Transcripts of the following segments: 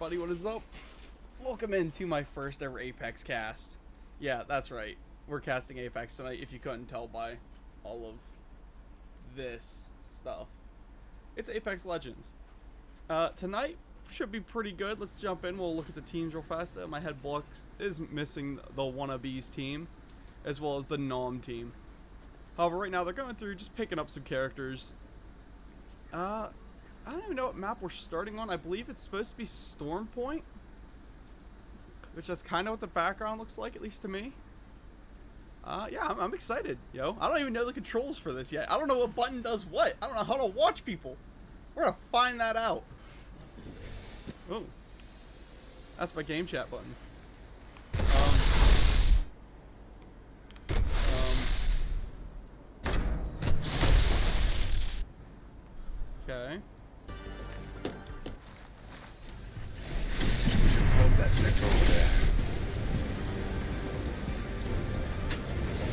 everybody, what is up? Welcome into my first ever Apex cast. Yeah, that's right. We're casting Apex tonight, if you couldn't tell by all of this stuff. It's Apex Legends. Tonight should be pretty good. Let's jump in. We'll look at the teams real fast. My head block is missing the Wannabes team, as well as the Nom team. However, right now they're going through just picking up some characters. I don't even know what map we're starting on. I believe it's supposed to be Storm Point, which that's kind of what the background looks like, at least to me. Yeah, I'm excited, yo. I don't even know the controls for this yet. I don't know what button does what. I don't know how to watch people. We're gonna find that out. Oh, that's my game chat button. Okay. Hold that sector over there.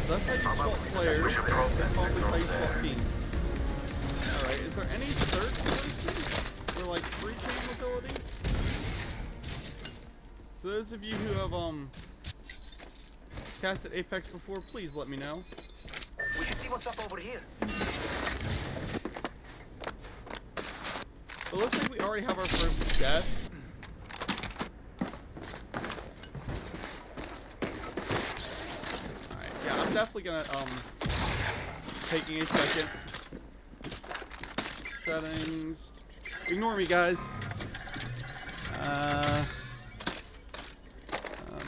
So that's how you swap players. That's probably how you swap teams. Alright, is there any third person or like free game ability? For those of you who have casted Apex before, please let me know. We can see what's up over here. It looks like we already have our first death. Alright, yeah, I'm definitely gonna, taking a second. Settings. Ignore me, guys.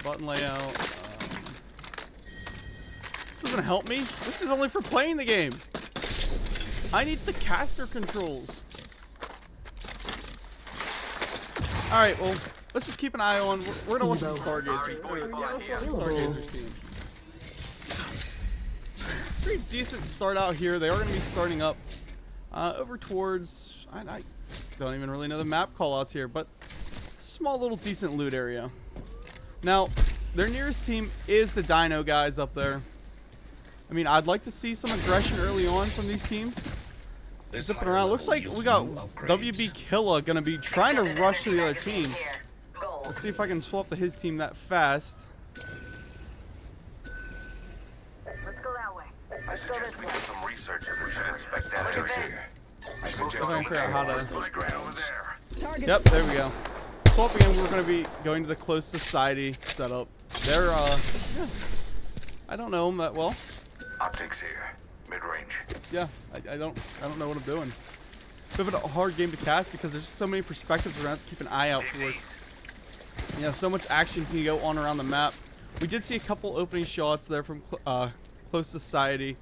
Button layout. This doesn't help me. This is only for playing the game. I need the caster controls. Alright, well, let's just keep an eye on. We're gonna watch the Stargazer. Yeah, let's watch the Stargazer team. Pretty decent start out here. They are gonna be starting up over towards. I don't even really know the map callouts here, but small little decent loot area. Now, their nearest team is the Dino guys up there. I mean, I'd like to see some aggression early on from these teams. Zipping around. Looks like we got WB Killa gonna be trying to rush to the other team. Let's see if I can swap to his team that fast. Let's go that way. I suggest we do some research if we should inspect that area. I suggest I'm trying to figure out how to. those grounds. Yep, there we go. Swapping in, we're gonna be going to the close society setup. They're yeah. I don't know them that well. Optics here, mid-range. Yeah, I don't know what I'm doing. Bit of a hard game to cast because there's so many perspectives around to keep an eye out for. You know, so much action can go on around the map. We did see a couple opening shots there from close society,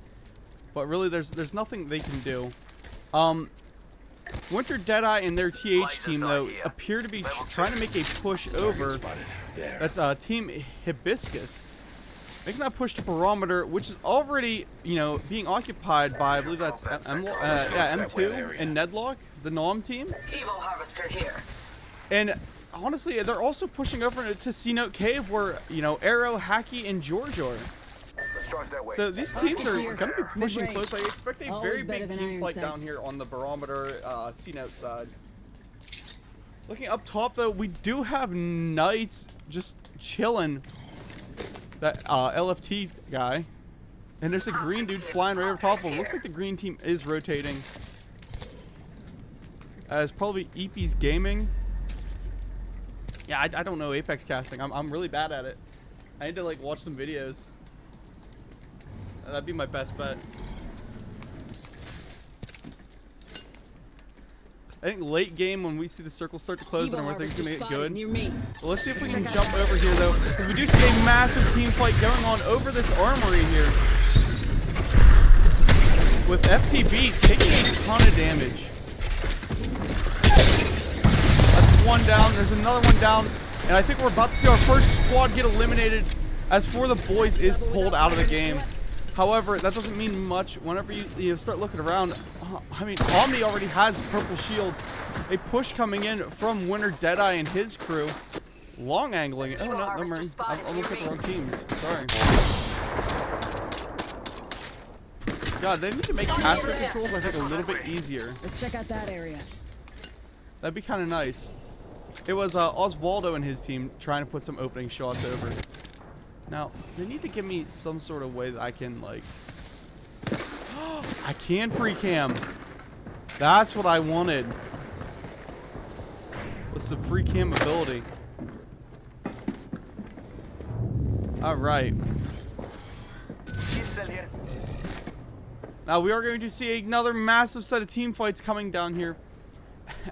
but really there's nothing they can do. Winter Deadeye and their TH team though appear to be trying to make a push over. That's Team Hibiscus. Making that push to Barometer, which is already, you know, being occupied by, I believe that's M2 and Nedlock, the Nom team. Evo Harvester here. And honestly, they're also pushing over to C-Note Cave where, you know, Arrow, Hacky, and George are. Let's charge that way. So these teams are going to be pushing close. I expect a very Always better big than team Iron fight Sights. down here on the Barometer C-Note side. Looking up top, though, we do have Knights just chilling. That LFT guy. And there's a green dude flying right over top of him. Looks like the green team is rotating. As probably EP's Gaming. Yeah, I don't know Apex casting. I'm really bad at it. I need to like watch some videos. That'd be my best bet. I think late game when we see the circle start to close and everything's gonna get good. Near me. Well, let's see if we can jump over here though, because we do see a massive team fight going on over this armory here. With FTB taking a ton of damage. That's one down, there's another one down, and I think we're about to see our first squad get eliminated as For the Boys is pulled out of the game. However, that doesn't mean much whenever you start looking around. I mean, Omni already has purple shields. A push coming in from Winter Deadeye and his crew. Long angling. Oh, no, never mind. I'm looking at the wrong teams. Sorry. God, they need to make caster controls, I think, a little bit easier. Let's check out that area. That'd be kind of nice. It was Oswaldo and his team trying to put some opening shots over. Now, they need to give me some sort of way that I can, like... I can free cam. That's what I wanted. With some free cam ability. Alright. Now we are going to see another massive set of team fights coming down here.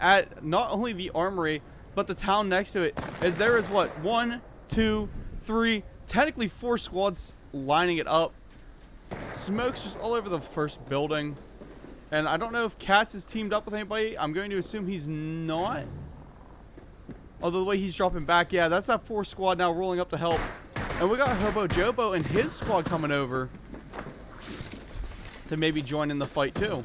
At not only the armory, but the town next to it. As there is what? 1, 2, 3, technically 4 squads lining it up. Smoke's just all over the first building. And I don't know if Katz is teamed up with anybody. I'm going to assume he's not. Although the way he's dropping back, yeah, that's that 4 squad now rolling up to help. And we got Hobo Jobo and his squad coming over to maybe join in the fight too.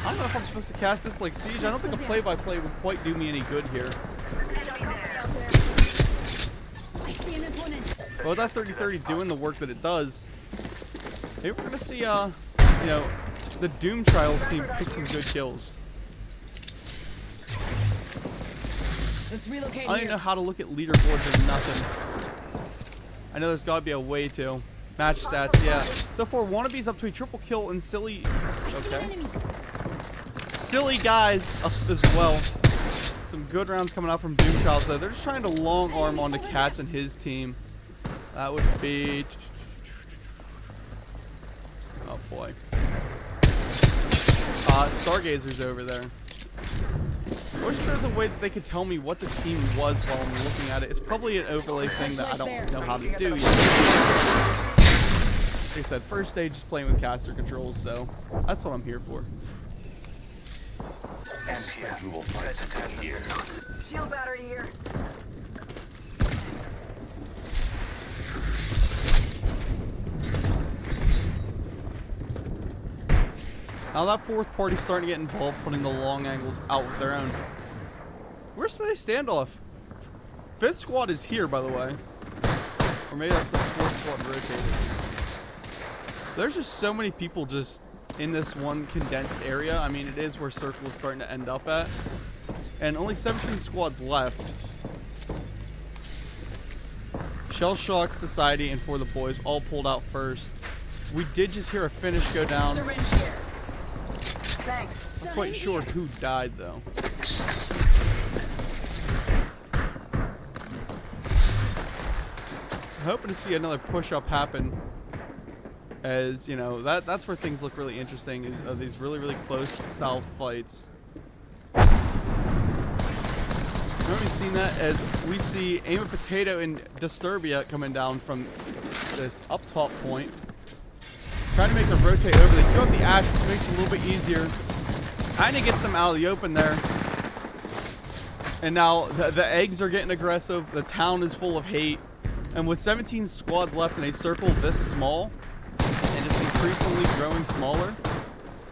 I don't know if I'm supposed to cast this like Siege. I don't think the play-by-play would quite do me any good here. But with that 30-30 doing the work that it does, maybe we're gonna see, you know, the Doom Trials team pick some good kills. Let's relocate. I don't even know how to look at leaderboards or nothing. I know there's got to be a way to match stats. Yeah. So for wannabes up to a triple kill and silly. Okay. Silly guys up as well. Some good rounds coming out from Doom Trials though. They're just trying to long arm onto Katz and his team. That would be. Oh boy. Stargazer's over there. I wish there was a way that they could tell me what the team was while I'm looking at it. It's probably an overlay thing that I don't know how to do yet. Like I said, first stage is playing with caster controls, so that's what I'm here for. We will find something here. Shield battery here. Now that 4th party's starting to get involved, putting the long angles out with their own. Where's the standoff? 5th squad is here, by the way. Or maybe that's the 4th squad rotated. There's just so many people just in this one condensed area. I mean, it is where Circle is starting to end up at. And only 17 squads left. Shell Shock, Society, and For the Boys all pulled out first. We did just hear a finish go down. Syringe here. Thanks. I'm quite sure who died though. I'm hoping to see another push-up happen, as you know that's where things look really interesting. These really close style fights. Remember we've seen that as we see Aim a Potato and Disturbia coming down from this up top point. Trying to make them rotate over. They do have the Ash, which makes it a little bit easier. Kinda gets them out of the open there. And now the eggs are getting aggressive. The town is full of hate. And with 17 squads left in a circle this small, and just increasingly growing smaller,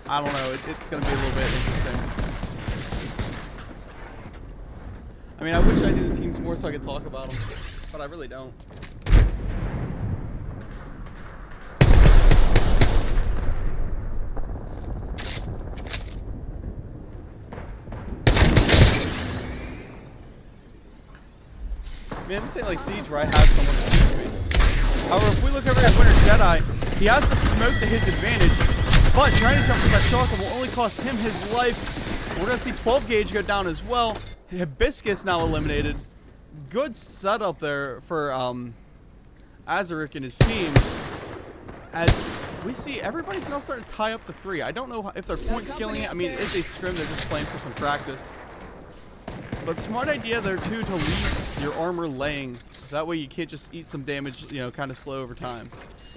I don't know. It's going to be a little bit interesting. I mean, I wish I knew the teams more so I could talk about them, but I really don't. Man, this ain't like Siege where I have someone to shoot me. However, if we look over at Winter Jedi, he has the smoke to his advantage, but trying to jump with that shotgun will only cost him his life. We're going to see 12 gauge go down as well. Hibiscus now eliminated. Good setup there for Azarik and his team. As we see, everybody's now starting to tie up to 3. I don't know if they're point skilling it. I mean, it's a scrim. They're just playing for some practice. But smart idea there too to leave your armor laying. That way you can't just eat some damage, you know, kind of slow over time.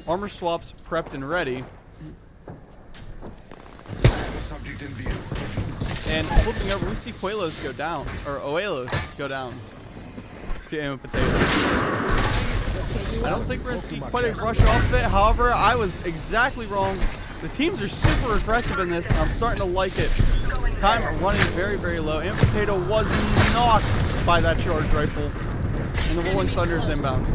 Armor swaps prepped and ready. I have a subject in view. And flipping over, we see Quelos go down, or Oelos go down to Aim a Potato. I don't think we're going to see quite a rush off of it. However, I was exactly wrong. The teams are super aggressive in this, and I'm starting to like it. Time running very low. Aim a Potato was knocked by that charge rifle, and the Rolling Thunder is inbound.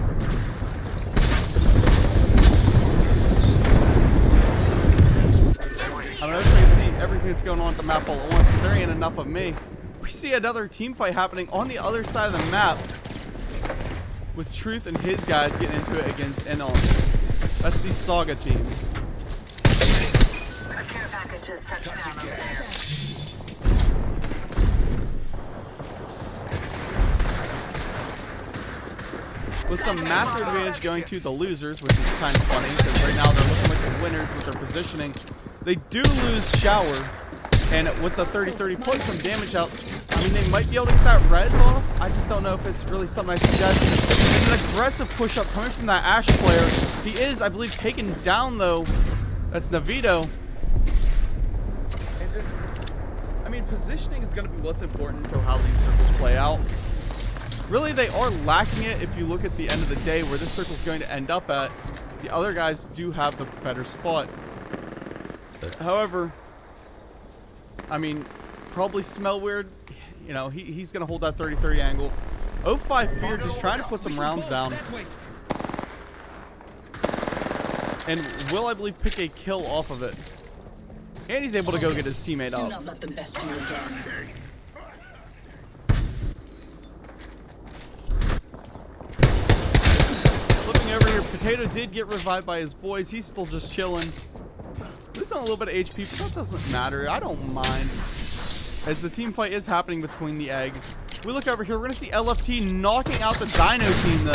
I don't know if I can see everything everything that's going on at the map all at once, but there ain't enough of me. We see another team fight happening on the other side of the map with Truth and his guys getting into it against Enon. That's the Saga team. A care package has touched down over there. With some master advantage going to the losers, which is kind of funny because right now they're looking like the winners with their positioning. They do lose Shower, and with the 30-30 putting some damage out, I mean, they might be able to get that res off. I just don't know if it's really something I suggest. It's an aggressive push-up coming from that Ashe player. He is, I believe, taken down, though. That's Navito. And just, I mean, positioning is going to be what's important to how these circles play out. Really, they are lacking it if you look at the end of the day where this circle is going to end up at. The other guys do have the better spot. However, I mean, probably smell weird. You know, he's going to hold that 30-30 angle. 05 Fear just trying to put some rounds down. And will, I believe, pick a kill off of it. And he's able to go get his teammate up. Do not let them best you again. Looking over here, Potato did get revived by his boys. He's still just chilling. Losing a little bit of HP, but that doesn't matter. I don't mind. As the team fight is happening between the eggs. We look over here, we're going to see LFT knocking out the Dino team, though.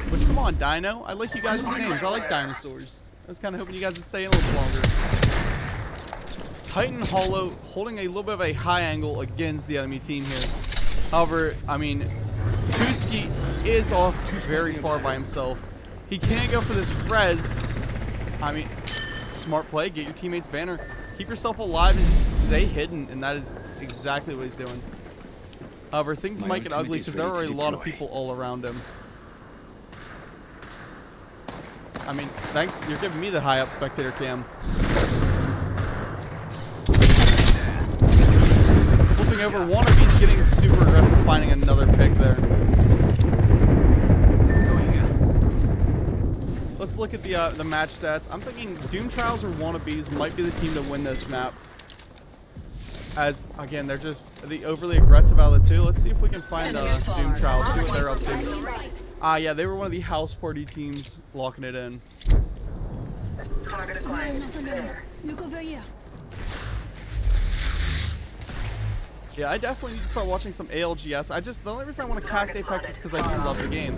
Which, come on, Dino. I like you guys' names. I like dinosaurs. I was kind of hoping you guys would stay in a little longer. Titan Hollow holding a little bit of a high angle against the enemy team here. However, I mean, Kuski is off very far by himself. He can't go for this res. I mean, smart play. Get your teammate's banner. Keep yourself alive and just stay hidden. And that is exactly what he's doing. However, things might get ugly because there are a lot of people all around him. I mean, thanks. You're giving me the high up spectator cam. Flipping over, Wannabe's getting super aggressive, finding another pick there. Let's look at the match stats. I'm thinking Doom Trials or Wannabes might be the team to win this map. As, again, they're just the overly aggressive out of the two. Let's see if we can find Doom Trials, see what they're up to. Yeah, they were one of the house party teams locking it in. Target acquired. Look over here. Yeah, I definitely need to start watching some ALGS. The only reason I want to cast Apex is because I do love the game.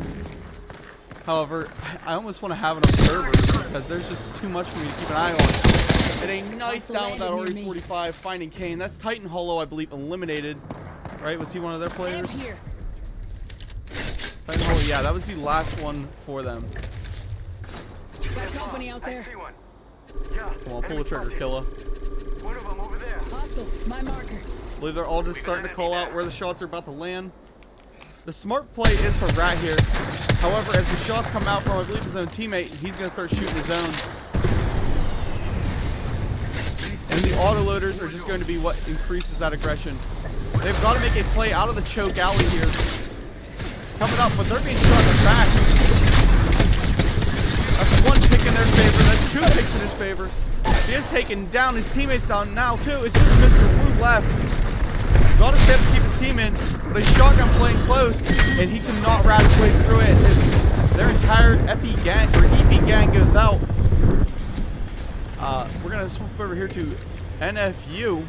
However, I almost want to have an observer because there's just too much for me to keep an eye on. And a nice down with that RE45, finding Kane. That's Titan Hollow, I believe, eliminated. Right? Was he one of their players? Titan Hollow, yeah, that was the last one for them. Got company out there. I see one. Yeah. Come on, pull the trigger, Killa. One of them over there. Hostile. My marker. I believe they're all just starting to call out where the shots are about to land. The smart play is to rat here. However, as the shots come out from, I believe, his own teammate, he's going to start shooting his own. And the autoloaders are just going to be what increases that aggression. They've got to make a play out of the choke alley here. Coming up, but they're being shot in the back. That's one pick in their favor. That's two picks in his favor. He is taken down. His teammate's down now, too. It's just Mr. Wu left. Got to step to keep his team in, but a shotgun playing close, and he cannot rat his way through it. Their entire EP gang goes out. We're going to swap over here to NFU.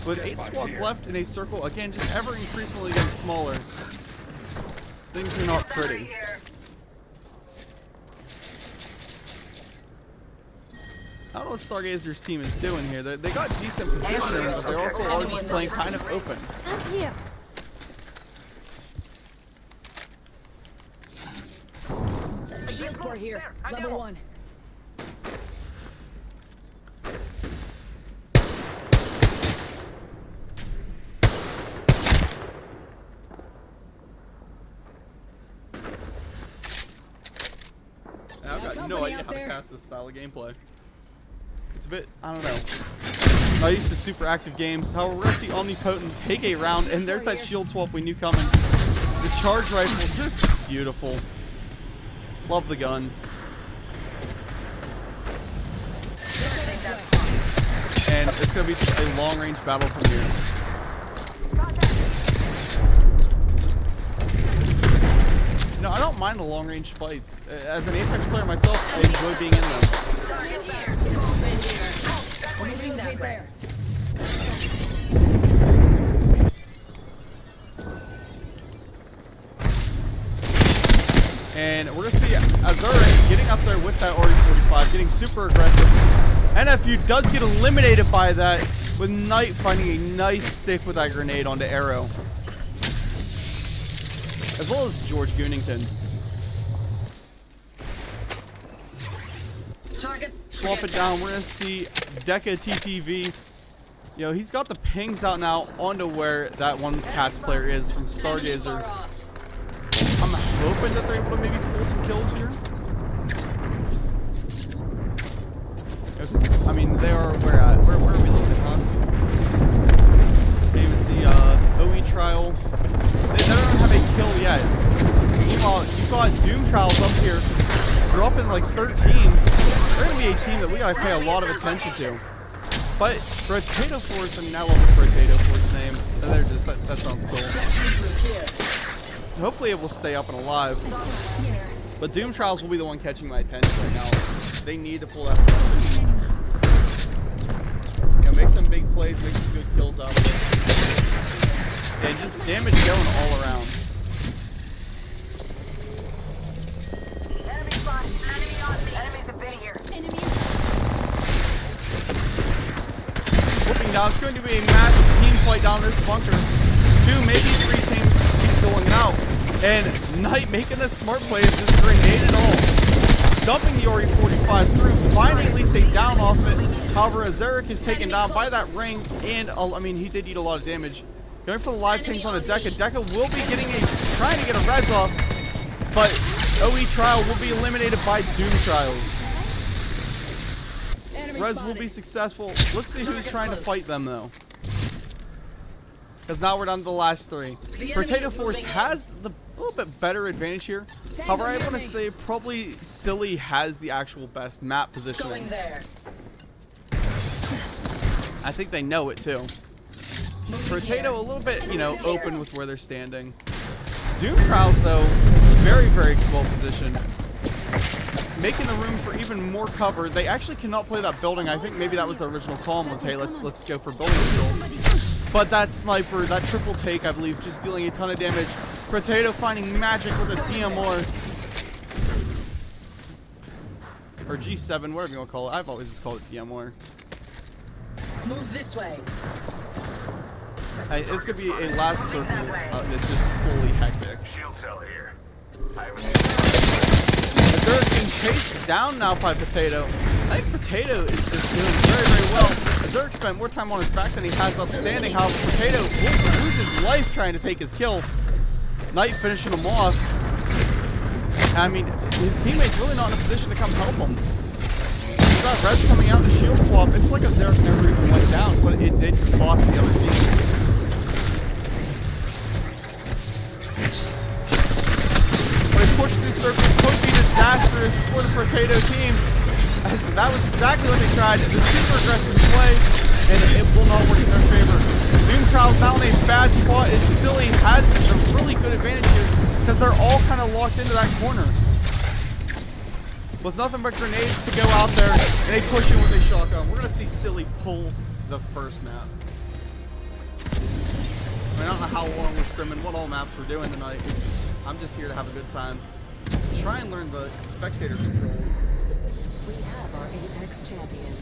With 8 squads left in a circle, again, just ever increasingly getting smaller. Things are not pretty. I don't know what Stargazer's team is doing here. They got decent positioning, but they're also all just playing kind of open. Up here. Shield core here. Level 1. I've got no idea how to cast this style of gameplay. It's a bit, I don't know. I used to super active games. However, we're going to see Omnipotent take a round, and there's that shield swap we knew coming. The charge rifle, just beautiful. Love the gun. And it's going to be just a long-range battle from here. No, I don't mind the long-range fights. As an Apex player myself, I enjoy being in them. Moving that way. And we're going to see Azura getting up there with that RE45, getting super aggressive. NFU does get eliminated by that, with Knight finding a nice stick with that grenade onto Arrow. As well as George Goonington. Swap it down. We're going to see Deca TTV. You know, he's got the pings out now onto where that one Cats player is from Stargazer. I'm hoping that they're able to maybe pull some kills here. I mean, they are where at? Where are we looking, huh? Can't even see OE Trial. They don't have a kill yet. Meanwhile, you've got Doom Trials up here, dropping like 13. They're going to be a team that we got to pay a lot of attention to. But Potato Force, I mean, I love the Potato Force name. They're just, that sounds cool. Hopefully it will stay up and alive. But Doom Trials will be the one catching my attention right now. They need to pull that stuff. You know, make some big plays, make some good kills out of it. And just damage going all around. Enemy spot. Enemy on me. Enemies have been here. Flipping down, it's going to be a massive team fight down this bunker. 2, maybe 3 teams going out. And Knight making a smart play of this grenade and all. Dumping the RE45 through, finding at least a down off it. However, Azeric is taken down by that ring, and I mean, he did eat a lot of damage. Going for the live pings on a Deca. Deca will be trying to get a res off, but OE Trial will be eliminated by Doom Trials. Res will be successful. Let's see who's trying to fight them, though. Because now we're down to the last 3. Potato Force has the little bit better advantage here. However, I want to say probably Silly has the actual best map positioning. I think they know it too. Potato a little bit, you know, open with where they're standing. Doom Trials though, very, very well positioned. Making the room for even more cover. They actually cannot play that building. I think maybe that was the original call was, hey, let's go for building control. But that sniper, that triple take, I believe, just dealing a ton of damage. Potato finding magic with a DMR. Or G7, whatever you want to call it. I've always just called it DMR. Move this way. Hey, it's going to be a last circle that's just fully hectic. Shield cell here. They're being chased down now by Potato. I think Potato is just doing very, very well. Zerk spent more time on his back than he has upstanding. However, Potato will lose his life trying to take his kill. Knight finishing him off. I mean, his teammate's really not in a position to come help him. He's got Reds coming out to shield swap. It's like a Zerk never even went down, but it did cost the other team. But a push through circles could be disastrous for the Potato team. That was exactly what they tried. The super aggressive play, and it will not work in their favor. Doom Trials now in a bad spot. Is Silly has a really good advantage here because they're all kind of locked into that corner. With nothing but grenades to go out there, and they push in with a shotgun. We're going to see Silly pull the first map. I mean, I don't know how long we're scrimming, what all maps we're doing tonight. I'm just here to have a good time. Try and learn the spectator controls. We have our Apex champion.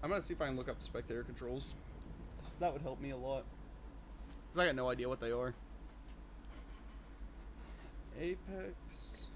I'm gonna see if I can look up spectator controls. That would help me a lot. Because I got no idea what they are. Apex.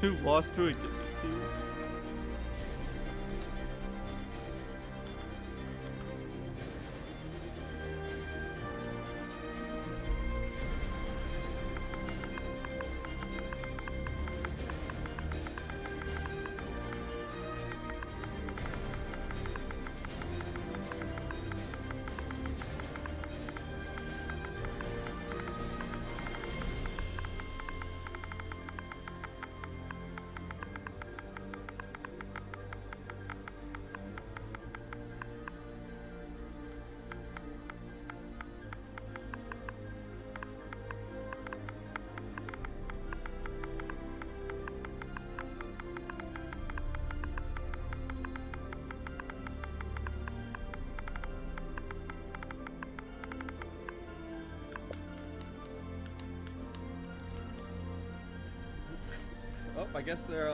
Who lost to a team? Oh, I guess they're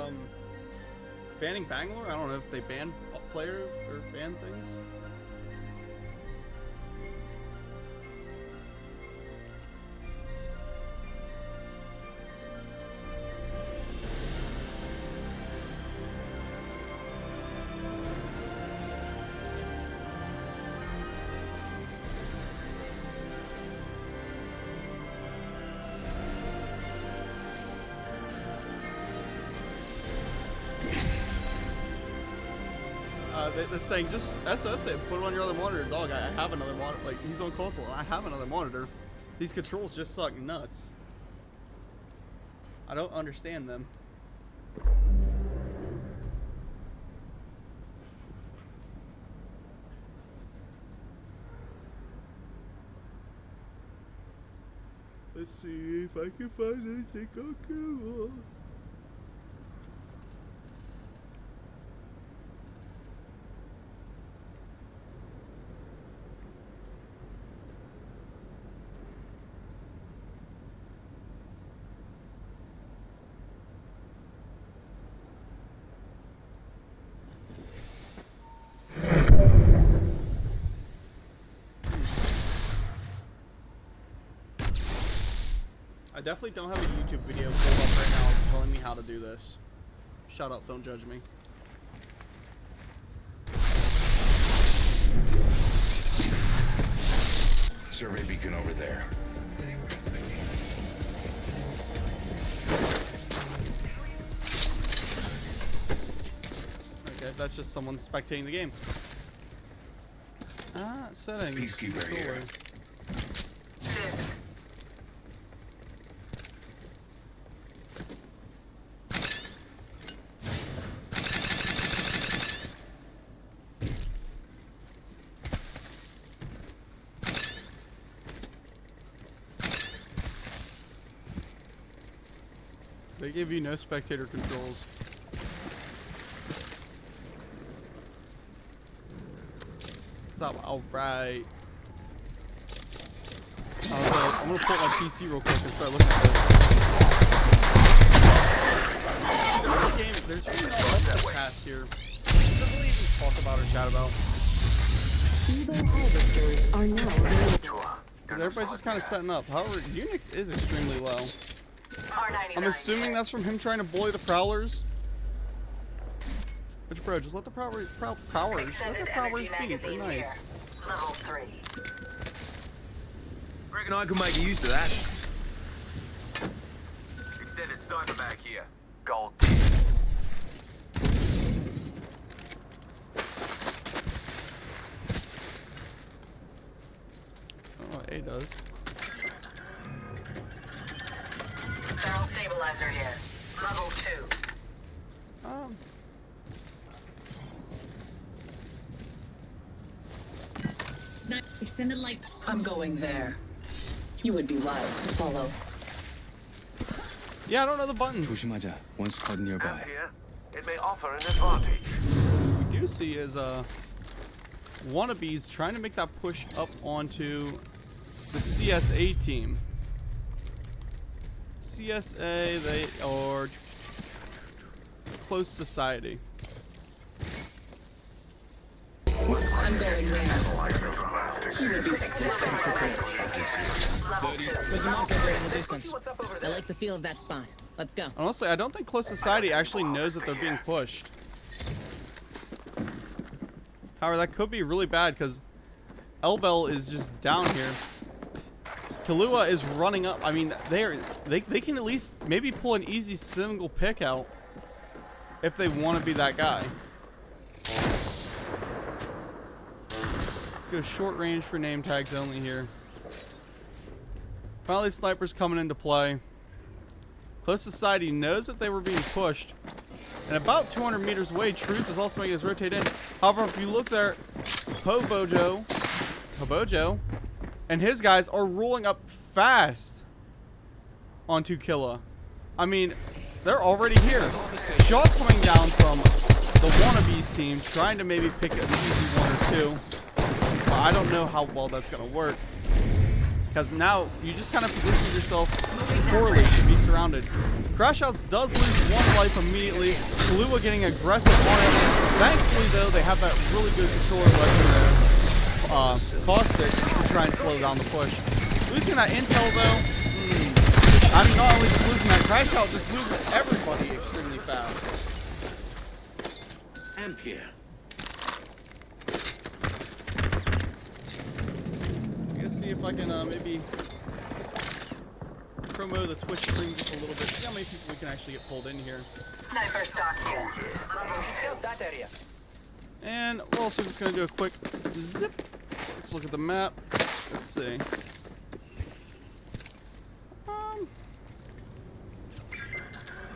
banning Bangalore. I don't know if they ban players or ban things. They're saying just SOS it, put it on your other monitor, dog. I have another monitor. Like, he's on console. I have another monitor. These controls just suck nuts. I don't understand them. Let's see if I can find anything on Google. I definitely don't have a YouTube video pulled up right now telling me how to do this. Shut up, don't judge me. Survey beacon over there. Okay, that's just someone spectating the game. Ah, settings. Peacekeeper here. They give you no spectator controls. Alright. I'm gonna pull up my PC real quick and start looking at this. Game, there's really not much to pass here. It doesn't really even talk about or chat about. Evo harvesters are now available. Everybody's just kind of setting up. However, Unix is extremely low. R99 I'm assuming that's from him trying to bully the Prowlers. But bro, just let the Prowlers be. They're nice. Level 3. Reckon I can make use of that. Extended sniper mag here. Gold. Oh, A does. Barrel stabilizer here. Level 2. Extended light. I'm going there. You would be wise to follow. Yeah, I don't know the buttons. 조심하자. One squad nearby. Here, it may offer an advantage. What we do see is wannabes trying to make that push up onto the CSA team. CSA, they are close society. I'm going there. You would be Level 2. There's a marker there in the distance. I like the feel of that spot. Let's go. Honestly, I don't think Close Society actually knows that they're being pushed. However, that could be really bad because Elbel is just down here. Kahlua is running up. I mean, they can at least maybe pull an easy single pick out if they want to be that guy. Go short range for name tags only here. Finally, snipers coming into play. Close Society knows that they were being pushed. And about 200 meters away, Truth is also making his rotate in. However, if you look there, Hobojo, and his guys are rolling up fast onto Killa. I mean, they're already here. Shots coming down from the Wannabes team, trying to maybe pick an easy one or two. But I don't know how well that's going to work. Because now you just kind of position yourself poorly to be surrounded. Crashouts does lose one life immediately. Kahlua getting aggressive on it. Thankfully, though, they have that really good controller weapon there. Caustic to try and slow down the push. Losing that intel, though, I mean, not only just losing that, Crashout just loses everybody extremely fast. Ampere. See if I can maybe promo the Twitch stream just a little bit. See how many people we can actually get pulled in here. Sniper stock here. That area. And we're also just going to do a quick zip. Let's look at the map. Let's see.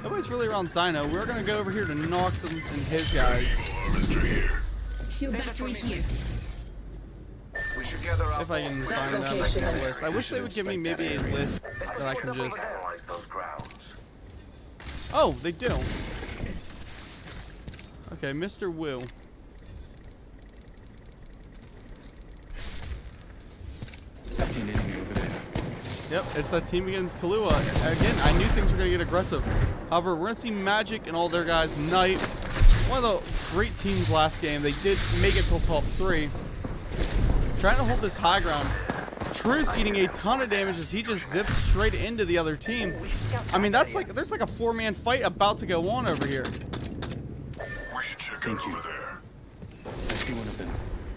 Nobody's really around Dino. We're going to go over here to Noxums and his guys. Shield battery here. We should gather up. If I can find them like a list. I wish they would give me maybe a list that I can just... Analyze those grounds. Oh, they do. Okay, Mr. Wu. I see an enemy over there. Yep, it's that team against Kahlua. Again, I knew things were going to get aggressive. However, we're going to see Magic and all their guys Knight. One of the great teams last game. They did make it till top 3. Trying to hold this high ground. Truce eating a ton of damage as he just zips straight into the other team. I mean, that's like, there's like a 4-man fight about to go on over here. We should check Thank you. over there. I see one of them.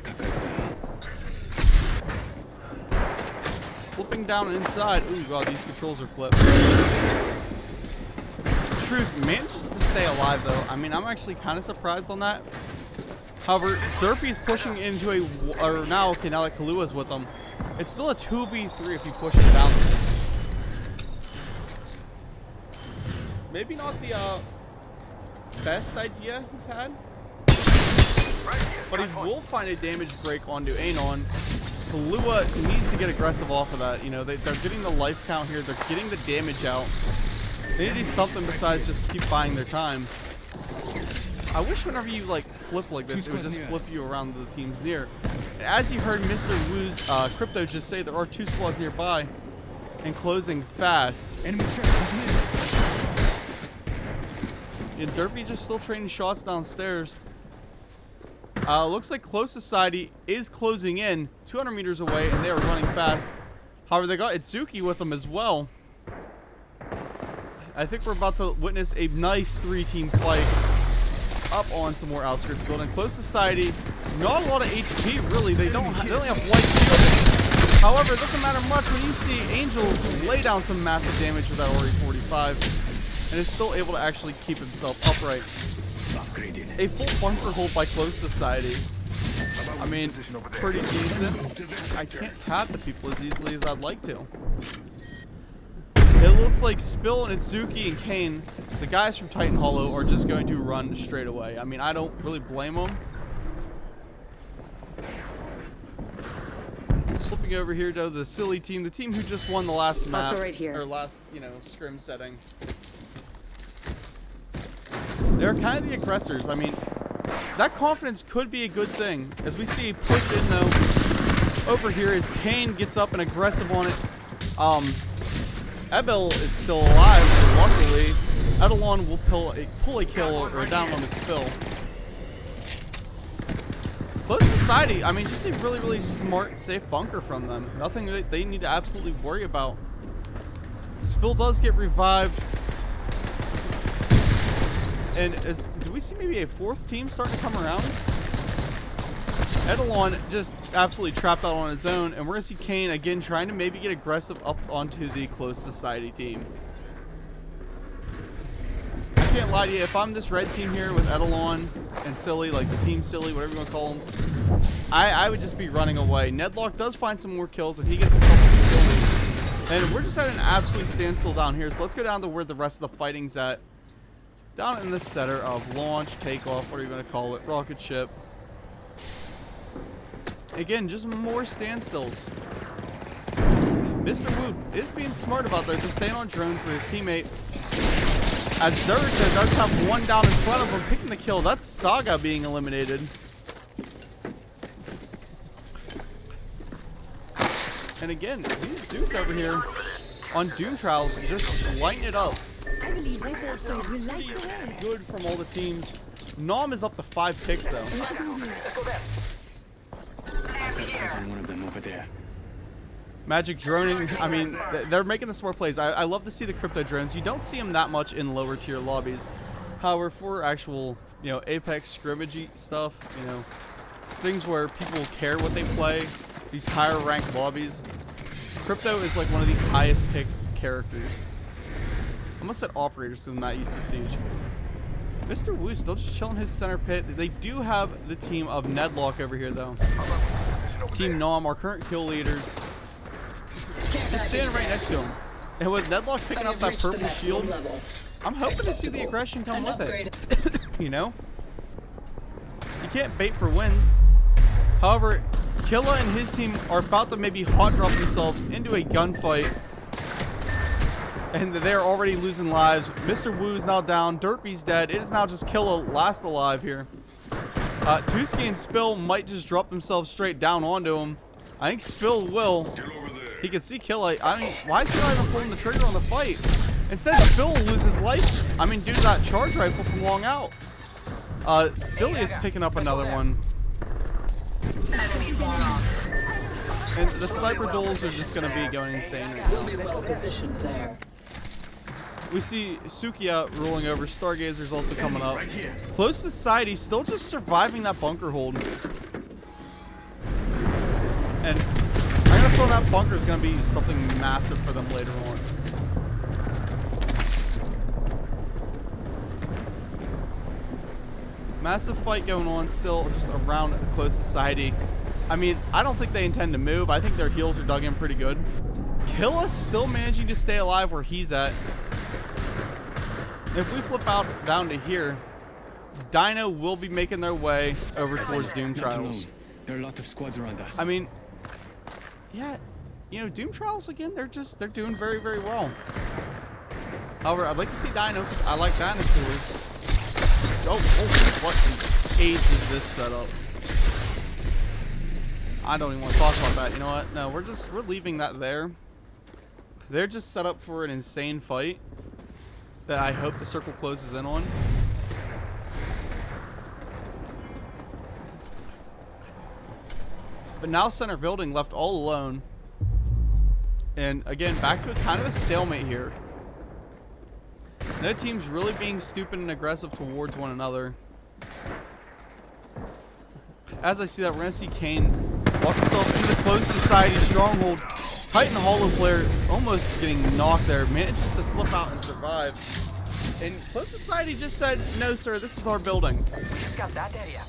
Kakai. Flipping down inside. Ooh, God, these controls are flipped. Truth manages to stay alive, though. I mean, I'm actually kind of surprised on that. However, Derpy's pushing into a... Or now, okay, now that Kahlua's with them. It's still a 2v3 if he pushes down. Maybe not the best idea he's had. But he will find a damage break onto Anon. Kahlua needs to get aggressive off of that. You know, they're getting the life count here. They're getting the damage out. They need to do something besides just keep buying their time. I wish whenever you like flip like this, it would just flip you around the teams near. And as you heard Mr. Wu's Crypto just say, there are 2 squads nearby and closing fast. Enemy traps. And Derpy just still trading shots downstairs. Looks like Close Society is closing in 200 meters away, and they are running fast. However, they got Itsuki with them as well. I think we're about to witness a nice 3-team fight up on some more outskirts building. Close Society, not a lot of HP really. They only have white shield. However, it doesn't matter much when you see Angel lay down some massive damage with that RE45 and is still able to actually keep himself upright. Upgraded. A full bunker hold by Close Society. I mean, pretty decent. I can't tap the people as easily as I'd like to. It looks like Spill and Itsuki and Kane, the guys from Titan Hollow, are just going to run straight away. I mean, I don't really blame them. Slipping over here to the silly team, the team who just won the last map, right here. or last, you know, scrim setting. They're kind of the aggressors. I mean, that confidence could be a good thing. As we see a push in though, over here as Kane gets up and aggressive on it. Ebel is still alive, so luckily. Edelon will pull a kill or a down on a Spill. Close Society, I mean, just a really, really smart, safe bunker from them. Nothing that they need to absolutely worry about. Spill does get revived. And do we see maybe a fourth team starting to come around? Edelon just absolutely trapped out on his own, and we're going to see Kane again trying to maybe get aggressive up onto the close society team. I can't lie to you, if I'm this red team here with Edelon and Silly, like the team Silly, whatever you want to call them, I would just be running away. Nedlock does find some more kills, and he gets himself a kill lead. And we're just at an absolute standstill down here, so let's go down to where the rest of the fighting's at. Down in the center of launch, takeoff, whatever you want to call it, rocket ship. Again, just more standstills. Mr. Wu is being smart about that, just staying on drone for his teammate. As Zerika does have one down in front of him, picking the kill. That's Saga being eliminated. And again, these dudes over here on Doom Trials just lighting it up. I believe I thought Fred will light the way. Good from all the teams. Nom is up to 5 picks though. Eyes on one of them over there. Magic droning, I mean, they're making the smart plays. I love to see the crypto drones. You don't see them that much in lower tier lobbies. However, for actual, you know, Apex scrimmagey stuff, you know, things where people care what they play, these higher ranked lobbies, crypto is like one of the highest picked characters. I almost said operators than that used to Siege. Mr. Wu still just chilling his center pit. They do have the team of Nedlock over here though. Team Nom, our current kill leaders. Just standing right next to him. And with Nedlock picking up that purple shield, I'm hoping to see the aggression come with it. You know? You can't bait for wins. However, Killa and his team are about to maybe hot drop themselves into a gunfight. And they're already losing lives. Mr. Wu's now down. Derpy's dead. It is now just Killa last alive here. Tuski and Spill might just drop themselves straight down onto him. I think Spill will. He can see Killa. I mean, why is he not even pulling the trigger on the fight? Instead, Spill will lose his life. I mean, dude got charge rifle from long out. Silly is picking up another one. And the sniper duels are just going to be going insane right We'll now. be well positioned there. We see Sukiya rolling over. Stargazer's also coming up. Close Society still just surviving that bunker hold. And I'm going to feel that bunker is going to be something massive for them later on. Massive fight going on still just around Close Society. I mean, I don't think they intend to move. I think their heels are dug in pretty good. Killa's still managing to stay alive where he's at. If we flip out down to here, Dino will be making their way over towards Doom Not Trials. alone. There are a lot of squads around us. I mean, yeah, you know, Doom Trials again, they're doing very, very well. However, I'd like to see Dino because I like dinosaurs. Oh, what in age is this setup? I don't even want to talk about that. You know what? No, we're leaving that there. They're just set up for an insane fight that I hope the circle closes in on. But now center building left all alone. And again, back to a kind of a stalemate here. No team's really being stupid and aggressive towards one another. As I see that, we're going to see Kane walk himself into the Close Society stronghold. Titan Hollow player almost getting knocked there. Manages to slip out and survive. And Close Society just said, no sir, this is our building. Got that area.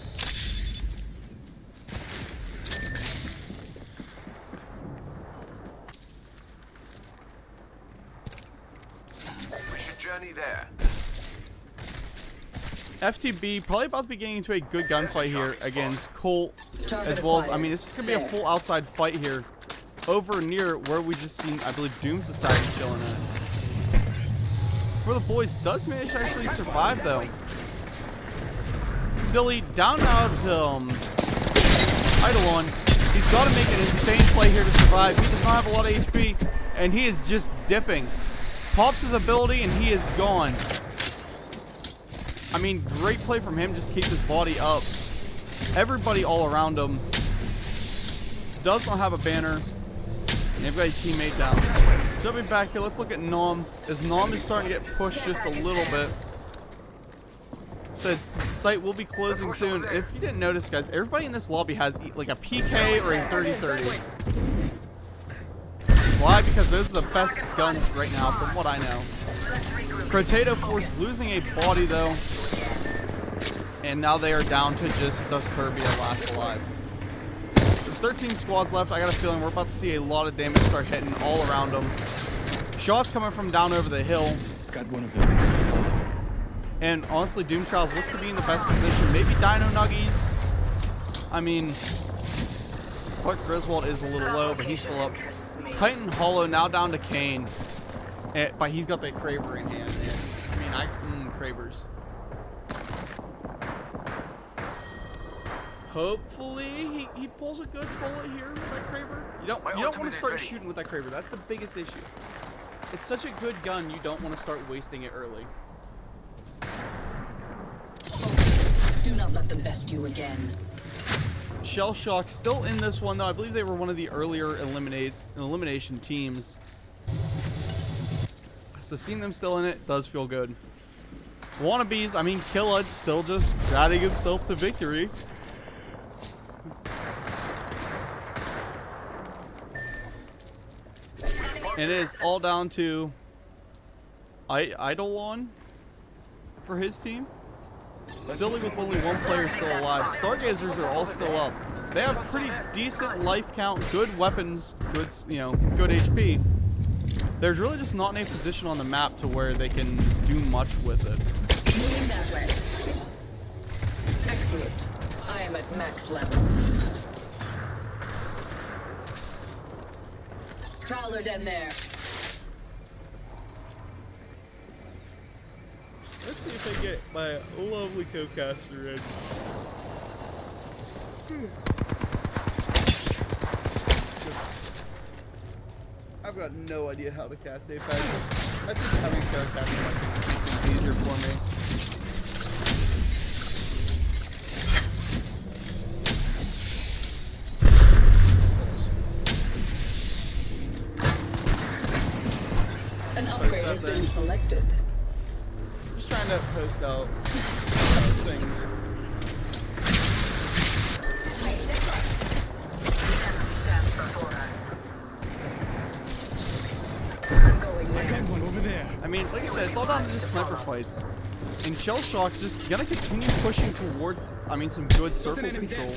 We should journey there. FTB probably about to be getting into a good gunfight here against Colt, as well as, I mean, it's just going to be a full outside fight here over near where we just seen, I believe, Doom Society chilling at. For the boys, does manage to actually survive, though. Silly down now to Eidolon. He's got to make an insane play here to survive. He does not have a lot of HP, and he is just dipping. Pops his ability, and he is gone. I mean, great play from him just to keep his body up. Everybody all around him does not have a banner. And they've got a teammate down. Jumping back here, let's look at Nom. As Nom is starting to get pushed just a little bit. the site will be closing soon. If you didn't notice, guys, everybody in this lobby has like a PK or a 30-30. Why? Because those are the best guns right now, from what I know. Potato Force losing a body, though. And now they are down to just Thus Turbia last alive. There's 13 squads left. I got a feeling we're about to see a lot of damage start hitting all around them. Shots coming from down over the hill. Got one of them. And honestly, Doom Trials looks to be in the best position. Maybe Dino Nuggies. I mean, Clark Griswold is a little low, but he's still up. Titan Hollow now down to Kane. But he's got that Kraber in hand. And, I mean, Krabers. Hopefully he pulls a good bullet here with that Kraber. You don't want to start shooting with that Kraber. That's the biggest issue. It's such a good gun, you don't want to start wasting it early. Do not let them best you again. Shell Shock still in this one, though. I believe they were one of the earlier elimination teams. So seeing them still in it does feel good. Wannabes, I mean, Killa still just guiding himself to victory. And it is all down to Eidolon for his team. Silly with only one player still alive. Stargazers are all still up. They have pretty decent life count, good weapons, good HP. There's really just not in a position on the map to where they can do much with it. Moving that way. Excellent. I am at max level. Prowler den there. Let's see if I get my lovely co-caster in. I've got no idea how to cast Apex. I think having a co-caster might make things easier for me. An upgrade has been selected. Just trying to post out things. One over there. I mean, like I said, it's all down to just sniper fights. And Shell Shock's just gonna continue pushing towards, some good circle control.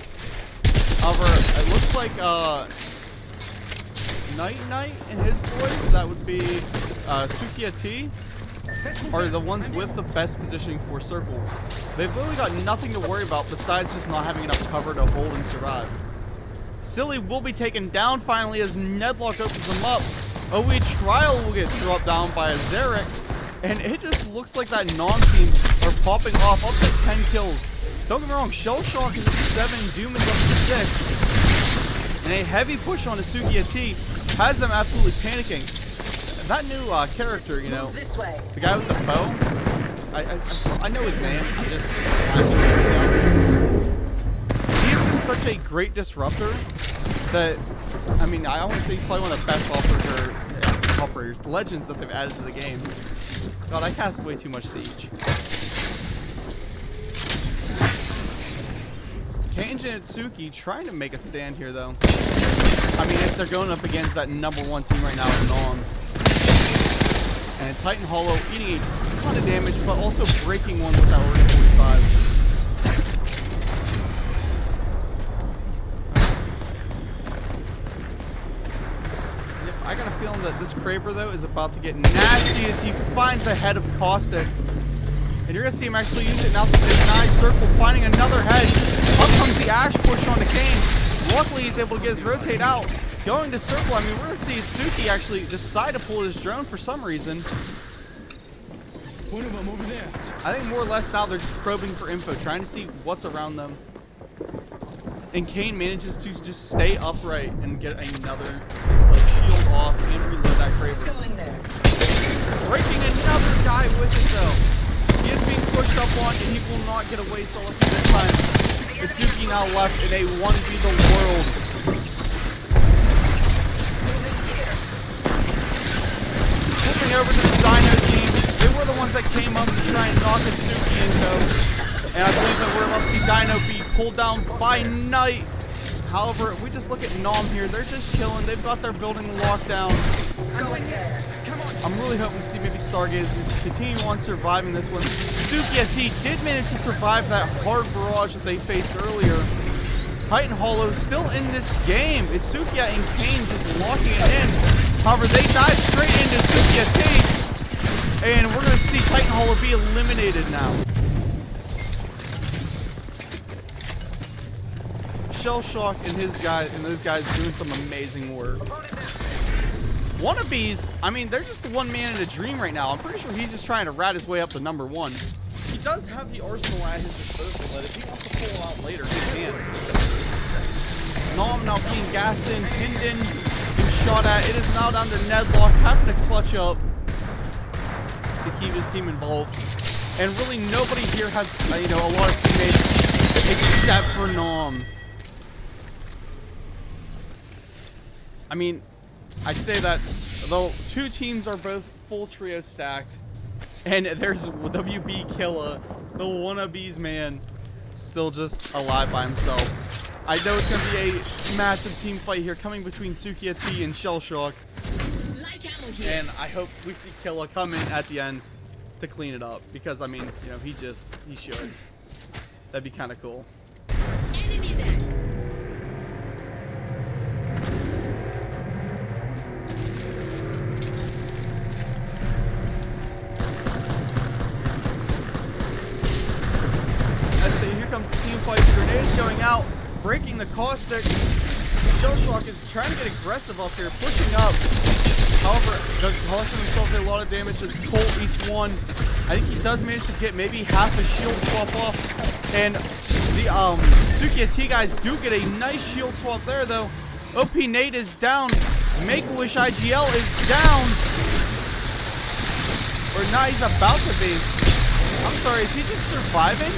However, it looks like, Night and his boys, that would be, Sukia T, are the ones with the best positioning for circle. They've literally got nothing to worry about besides just not having enough cover to hold and survive. Silly will be taken down finally as Nedlock opens them up. OE Trial will get dropped down by a Zarek, and it just looks like that non-team are popping off up to 10 kills. Don't get me wrong, Shell Shock is at 7, Doom is up to 6, and a heavy push on Asukia T has them absolutely panicking. That new character, This way. the guy with the bow, I know his name, he has been such a great disruptor that, I want to say he's probably one of the best operators, legends that they've added to the game. God, I cast way too much Siege. Kanji and Itsuki trying to make a stand here, though. If they're going up against that #1 team right now, Non. And Titan Hollow eating a ton of damage, but also breaking one with that Order 45. I got a feeling that this Kraber, though, is about to get nasty as he finds the head of Caustic. And you're going to see him actually use it now to deny circle, finding another head. Up comes the Ash push on the Kane. Luckily, he's able to get his rotate out. Going to circle, we're going to see Itsuki actually decide to pull his drone for some reason. One of them over there. I think more or less now they're just probing for info, trying to see what's around them. And Kane manages to just stay upright and get another shield off and reload that Kraber. Going there. Breaking another guy with it, though. He is being pushed up on, and he will not get away so lucky this time. Itsuki now left in a 1v the world. Flipping over to the Dino team. They were the ones that came up to try and knock Itsuki into. And I believe that we're about to see Dino be pulled down by Knight. However, if we just look at Nom here, they're just chilling. They've got their building locked down. I'm really hoping to see maybe Stargazers continue on surviving this one. Sukia T did manage to survive that hard barrage that they faced earlier. Titan Hollow still in this game. It's Sukia and Kane just locking it in. However, they dive straight into Sukia T. And we're going to see Titan Hollow be eliminated now. Shell Shock and his guys and those guys doing some amazing work. Wannabes, I mean, they're just the one man in a dream right now. I'm pretty sure he's just trying to rat his way up to #1. He does have the arsenal at his disposal, but if he wants to pull it out later, he can. Nom now being gassed in, pinned in, and shot at. It is now down to Nedlock, having to clutch up to keep his team involved. And really nobody here has, you know, a lot of teammates except for Nom. I mean, I say that though two teams are both full trio stacked, and there's WB Killa, the Wannabes man, still just alive by himself. I know it's gonna be a massive team fight here coming between Sukia T and Shell Shock, and I hope we see Killa come in at the end to clean it up, because I mean, you know, he should. That'd be kind of cool. Enemy there. Here comes the team fight. Grenades going out, breaking the caustic. Shell Shock is trying to get aggressive up here, pushing up. However, does costing himself a lot of damage as Colt eats one. I think he does manage to get maybe half a shield swap off. And the Sukia T guys do get a nice shield swap there though. OP Nate is down. Make-A-Wish IGL is down. Or now he's about to be. I'm sorry, is he just surviving?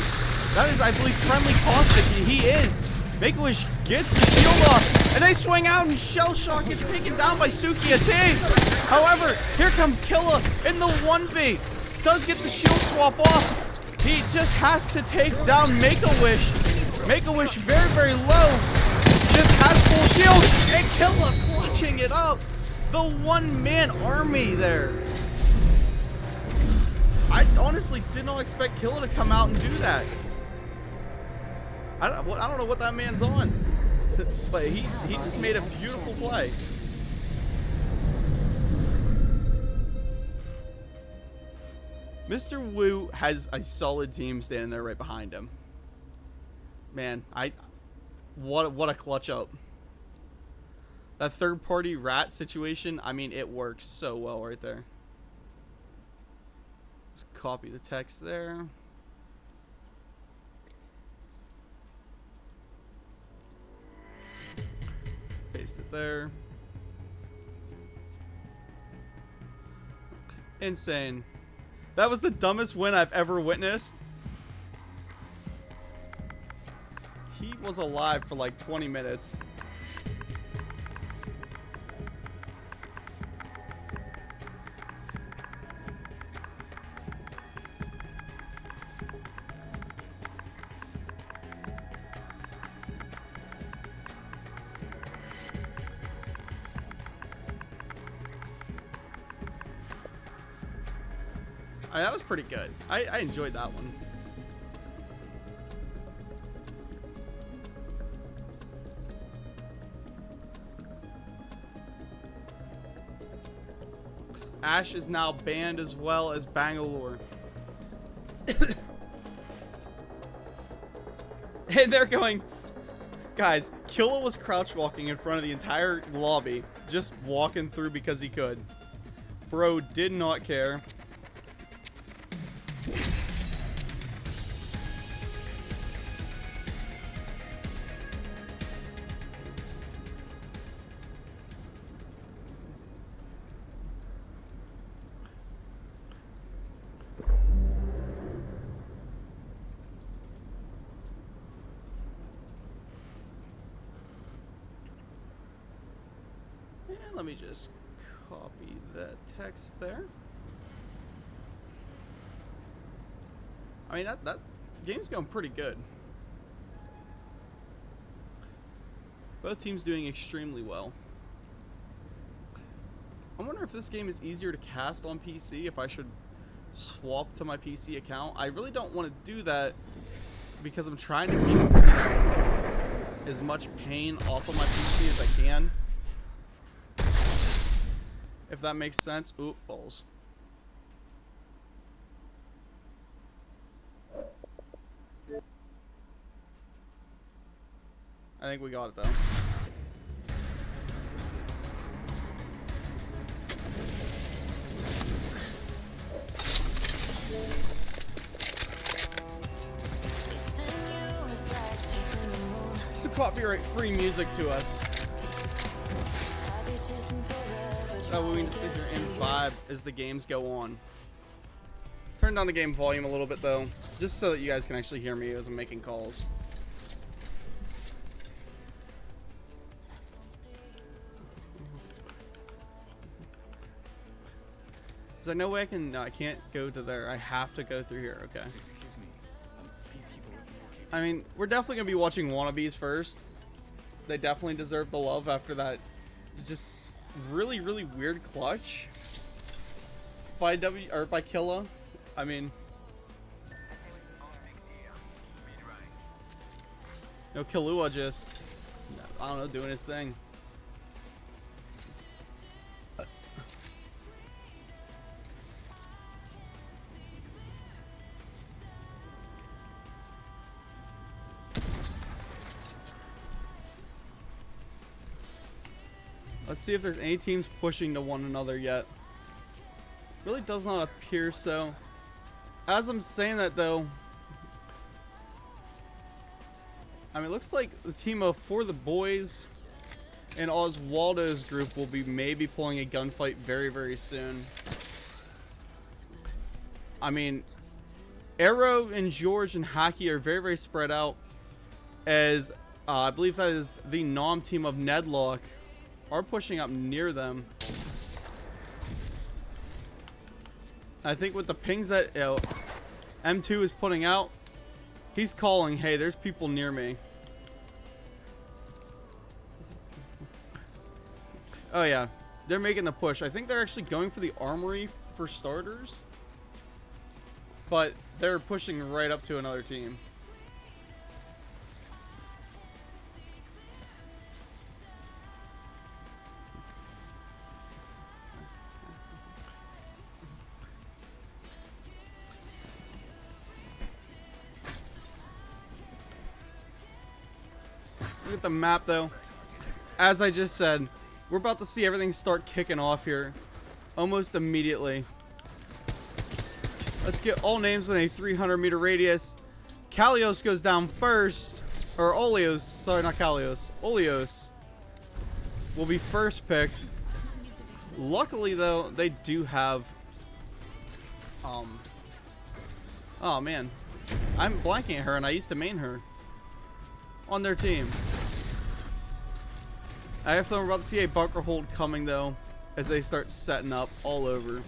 That is, I believe, friendly caustic. He is. Make-A-Wish gets the shield off, and they swing out, and Shell Shock gets taken down by Sukia T. However, here comes Killa in the 1v. Does get the shield swap off. He just has to take down Make-A-Wish. Make-A-Wish very, very low. Just has full shield, and Killa clutching it up. The one-man army there. I honestly did not expect Killa to come out and do that. I don't know what that man's on, but he just made a beautiful play. Mr. Wu has a solid team standing there right behind him. Man, what a clutch up. That third-party rat situation, I mean, it worked so well right there. Just copy the text there. Paste it there. Insane. That was the dumbest win I've ever witnessed. He was alive for like 20 minutes. I mean, that was pretty good. I enjoyed that one. Ash is now banned as well as Bangalore. And they're going, guys, Killa was crouch walking in front of the entire lobby, just walking through because he could. Bro did not care. Let me just copy that text there. I mean, game's going pretty good. Both teams doing extremely well. I wonder if this game is easier to cast on PC, if I should swap to my PC account. I really don't want to do that because I'm trying to keep, you know, as much pain off of my PC as I can. If that makes sense. Oop, balls. I think we got it though. Some copyright-free music to us. Oh, we need to sit here and vibe as the games go on. Turn down the game volume a little bit though, just so that you guys can actually hear me as I'm making calls. Is there no way I can? No, I can't go to there. I have to go through here. Okay. I mean, we're definitely gonna be watching Wannabes first. They definitely deserve the love after that just really, really weird clutch by by Killa. I mean, no, Killua just, I don't know, doing his thing. Let's see if there's any teams pushing to one another yet. Really does not appear so. As I'm saying that though, I mean, it looks like the team of For the Boys and Oswaldo's group will be maybe pulling a gunfight very, very soon. I mean, Arrow and George and Hockey are very, very spread out, as I believe that is the Nom team of Nedlock are pushing up near them. I think with the pings that M2 is putting out, he's calling, hey, there's people near me. Oh yeah, they're making the push. I think they're actually going for the armory for starters, but they're pushing right up to another team. Look at the map though. As I just said, we're about to see everything start kicking off here almost immediately. Let's get all names in a 300-meter radius. Kalios goes down first, or Oleos, sorry, not Kalios. Oleos will be first picked. Luckily though, they do have oh man, I'm blanking at her and I used to main her on their team. I have we're about to see a bunker hold coming though, as they start setting up all over.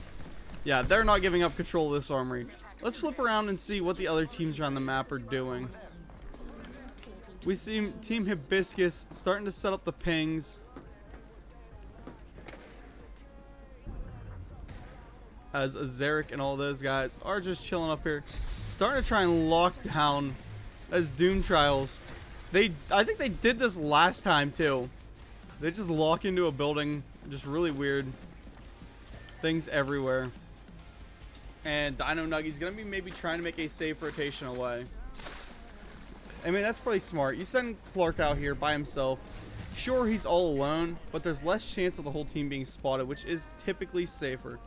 Yeah, they're not giving up control of this armory. Let's flip around and see what the other teams around the map are doing. We see Team Hibiscus starting to set up the pings. As Azeric and all those guys are just chilling up here. Starting to try and lock down as Doom Trials. I think they did this last time too. They just lock into a building, just really weird. Things everywhere. And Dino Nuggy's gonna be maybe trying to make a safe rotation away. I mean, that's probably smart. You send Clark out here by himself. Sure, he's all alone, but there's less chance of the whole team being spotted, which is typically safer.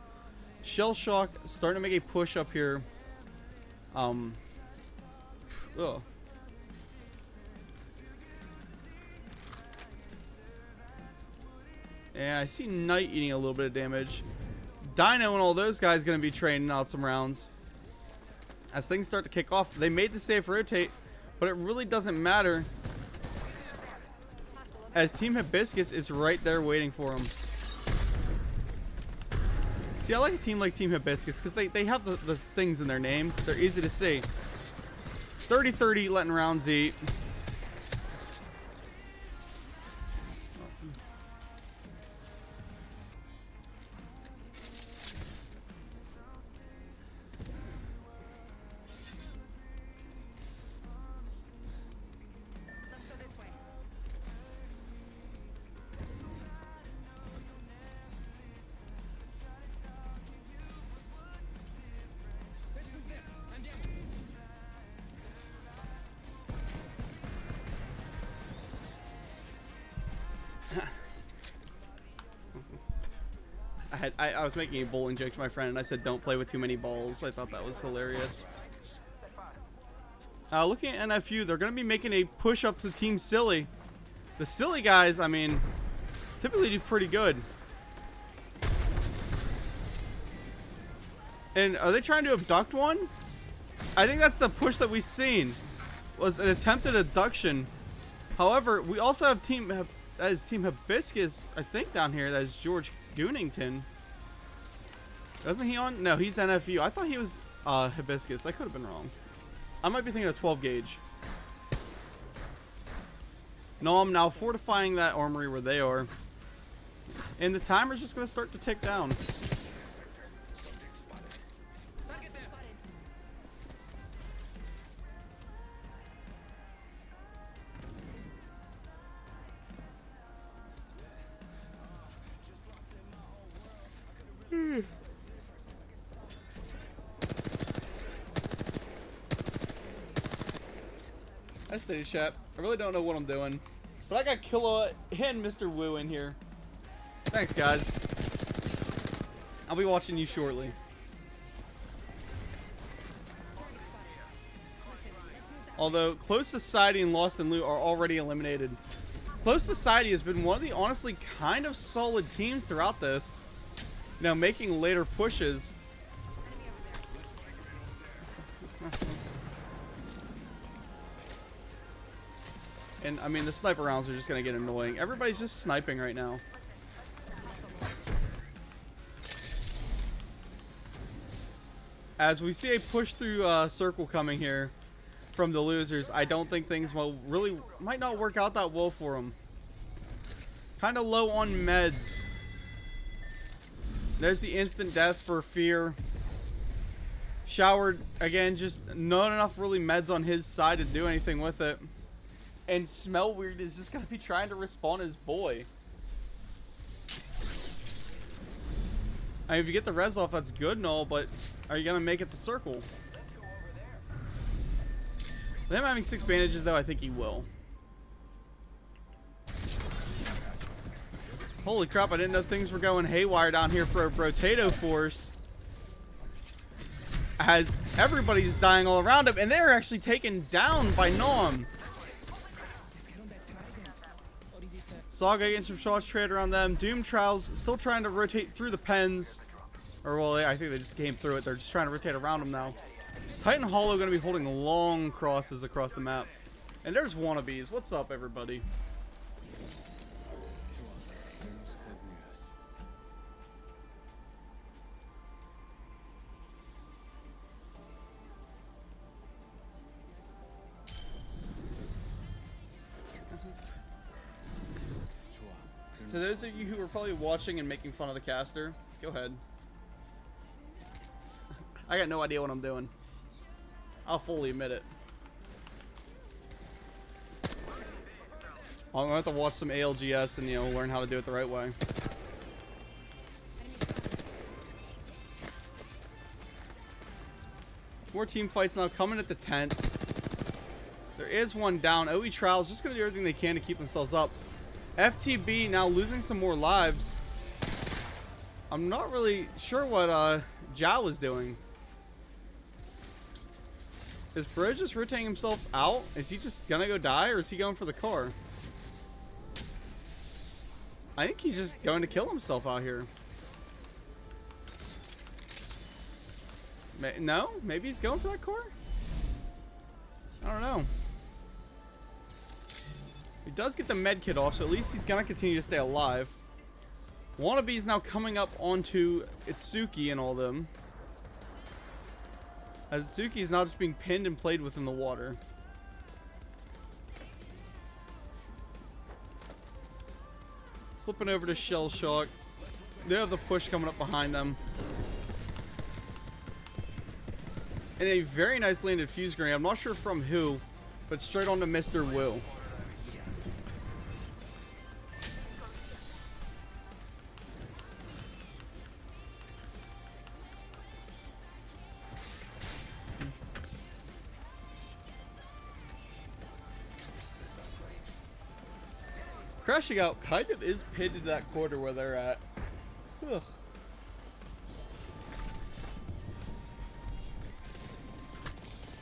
Shell Shock starting to make a push up here. Ugh. Yeah, I see Knight eating a little bit of damage. Dino and all those guys going to be training out some rounds. As things start to kick off, they made the safe rotate, but it really doesn't matter, as Team Hibiscus is right there waiting for him. See, I like a team like Team Hibiscus because they have the things in their name. They're easy to see. 30-30 letting rounds eat. Let's go this way. I was making a bowling joke to my friend, and I said, "Don't play with too many balls." I thought that was hilarious. Looking at NFU, they're going to be making a push up to Team Silly. The Silly guys, I mean, typically do pretty good. And are they trying to abduct one? I think that's the push that we've seen, was an attempted abduction. However, we also have that is Team Hibiscus, I think, down here. That is George Goonington. Wasn't he on? No, he's NFU. I thought he was Hibiscus. I could have been wrong. I might be thinking of 12 gauge. No, I'm now fortifying that armory where they are. And the timer's just going to start to tick down. I stayed chat. I really don't know what I'm doing, but I got Killa and Mr. Wu in here. Thanks, guys. I'll be watching you shortly. Although Close Society and Lost and Loot are already eliminated. Close Society has been one of the honestly kind of solid teams throughout this. You know, making later pushes. And I mean, the sniper rounds are just gonna get annoying. Everybody's just sniping right now. As we see a push through circle coming here from the losers, I don't think things might not work out that well for them. Kind of low on meds. There's the instant death for Fear. Showered again, just not enough really meds on his side to do anything with it. And Smell Weird is just gonna be trying to respawn his boy. I mean, if you get the res off, that's good and all, but are you gonna make it to circle? With him having 6 bandages, though, I think he will. Holy crap! I didn't know things were going haywire down here for a Brotato Force. As everybody's dying all around him, and they're actually taken down by Nom. Saga getting some shots traded around them. Doom Trials still trying to rotate through the pens. Or, well, I think they just came through it. They're just trying to rotate around them now. Titan Hollow going to be holding long crosses across the map. And there's Wannabes. What's up, everybody? To those of you who are probably watching and making fun of the caster, go ahead. I got no idea what I'm doing. I'll fully admit it. I'm gonna have to watch some ALGS and, you know, learn how to do it the right way. More team fights now coming at the tents. There is one down. OE Trials just gonna do everything they can to keep themselves up. FTB now losing some more lives. I'm not really sure what Zhao is doing. Is Bro just rotating himself out? Is he just gonna go die, or is he going for the car? I think he's just going to kill himself out here. No? Maybe he's going for that car? I don't know. He does get the med kit off, so at least he's gonna continue to stay alive. Wannabe's now coming up onto Itsuki and all them. As Suki is now just being pinned and played within the water. Flipping over to Shell Shock. They have the push coming up behind them. And a very nice landed fuse grenade. I'm not sure from who, but straight onto Mr. Wu. Crashing Out kind of is pinned to that corner where they're at. Ugh.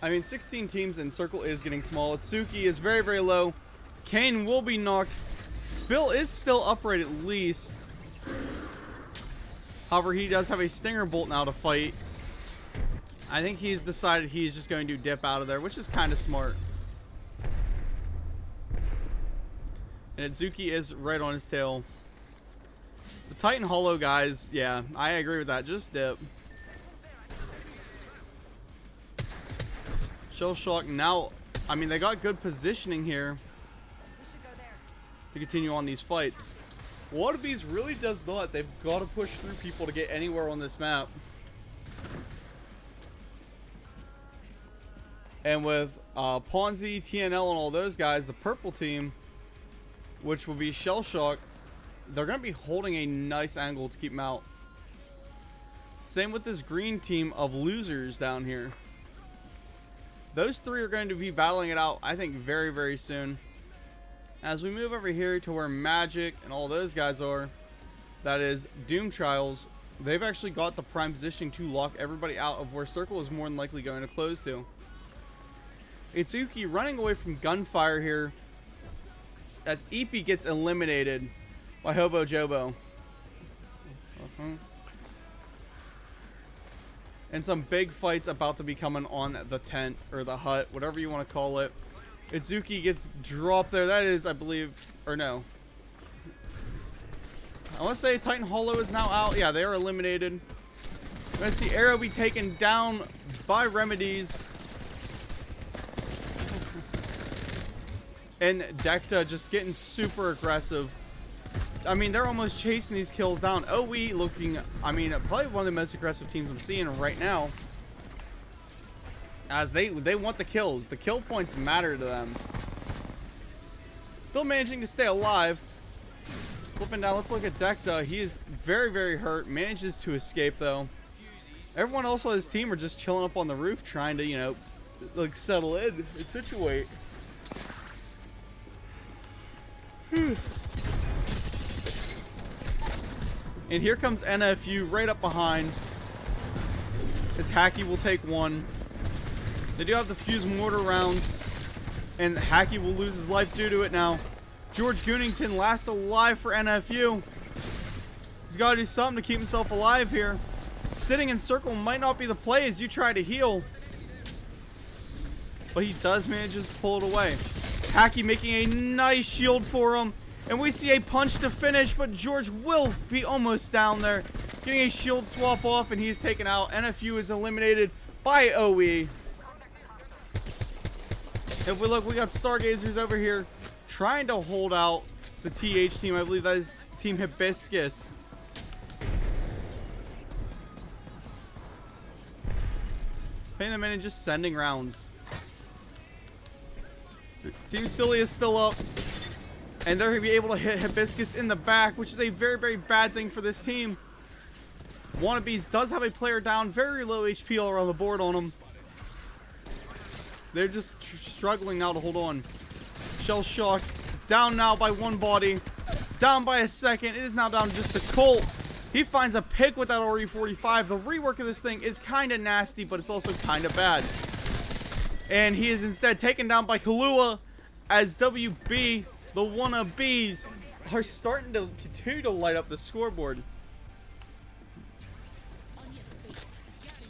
I mean, 16 teams and circle is getting small. Itsuki is very, very low. Kane will be knocked. Spill is still upright at least. However, he does have a Stinger Bolt now to fight. I think he's decided he's just going to dip out of there, which is kind of smart. And Itsuki is right on his tail. The Titan Hollow guys, yeah, I agree with that. Just dip. Shell Shock now, I mean, they got good positioning here to continue on these fights. Water Beast really does not. They've got to push through people to get anywhere on this map. And with Ponzi, TNL, and all those guys, the purple team, which will be Shell Shock, they're going to be holding a nice angle to keep them out. Same with this green team of losers down here. Those three are going to be battling it out, I think, very, very soon. As we move over here to where Magic and all those guys are, that is Doom Trials, they've actually got the prime positioning to lock everybody out of where Circle is more than likely going to close to. Itsuki running away from gunfire here as Eepy gets eliminated by Hobo Jobo. And some big fights about to be coming on the tent or the hut, whatever you want to call it. Itsuki gets dropped there. That is, I believe, or no. I want to say Titan Hollow is now out. Yeah, they are eliminated. I'm going to see Arrow be taken down by Remedies. And Dekta just getting super aggressive. I mean, they're almost chasing these kills down. OE looking, I mean, probably one of the most aggressive teams I'm seeing right now. As they want the kills. The kill points matter to them. Still managing to stay alive. Flipping down, let's look at Dekta. He is very, very hurt. Manages to escape, though. Everyone else on his team are just chilling up on the roof trying to, you know, like settle in and situate. And here comes NFU right up behind. As Hacky will take one. They do have the fuse mortar rounds. And Hacky will lose his life due to it now. George Goonington last alive for NFU. He's got to do something to keep himself alive here. Sitting in circle might not be the play as you try to heal. But he does manage to pull it away. Hacky making a nice shield for him. And we see a punch to finish, but George will be almost down there. Getting a shield swap off, and he is taken out. NFU is eliminated by OE. If we look, we got Stargazers over here trying to hold out the TH team. I believe that is Team Hibiscus. Paying them in and just sending rounds. Team Silly is still up. And they're going to be able to hit Hibiscus in the back, which is a very, very bad thing for this team. Wannabes does have a player down. Very low HP all around the board on him. They're just struggling now to hold on. Shell Shock down now by one body. Down by a second. It is now down to just a Colt. He finds a pick with that RE45. The rework of this thing is kind of nasty, but it's also kind of bad. And he is instead taken down by Kahlua as WB, the wannabes, are starting to continue to light up the scoreboard.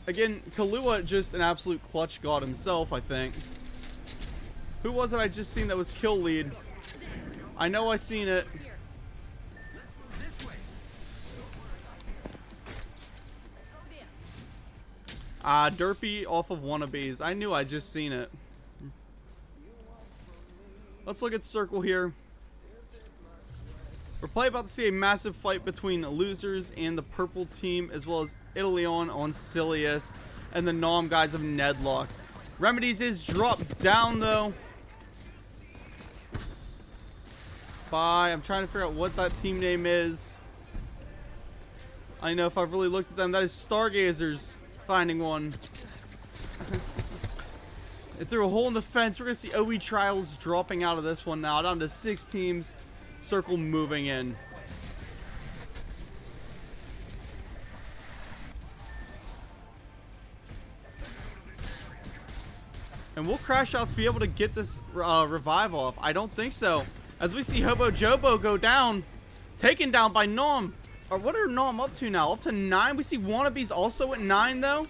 Again, Kahlua just an absolute clutch god himself, I think. Who was it I just seen that was kill lead? I know I seen it. Derpy off of Wannabes. I knew I'd just seen it. Let's look at Circle here. We're probably about to see a massive fight between Losers and the purple team, as well as Italyon on Silliest and the Nom guys of Nedlock. Remedies is dropped down though. I'm trying to figure out what that team name is. I know if I've really looked at them, that is Stargazers finding one. It threw a hole in the fence. We're going to see OE Trials dropping out of this one now, down to 6 teams. Circle moving in. And will Crash Outs be able to get this revive off? I don't think so. As we see Hobo Jobo go down, taken down by Nom. Or what are Nom up to now? Up to 9? We see Wannabes also at 9 though.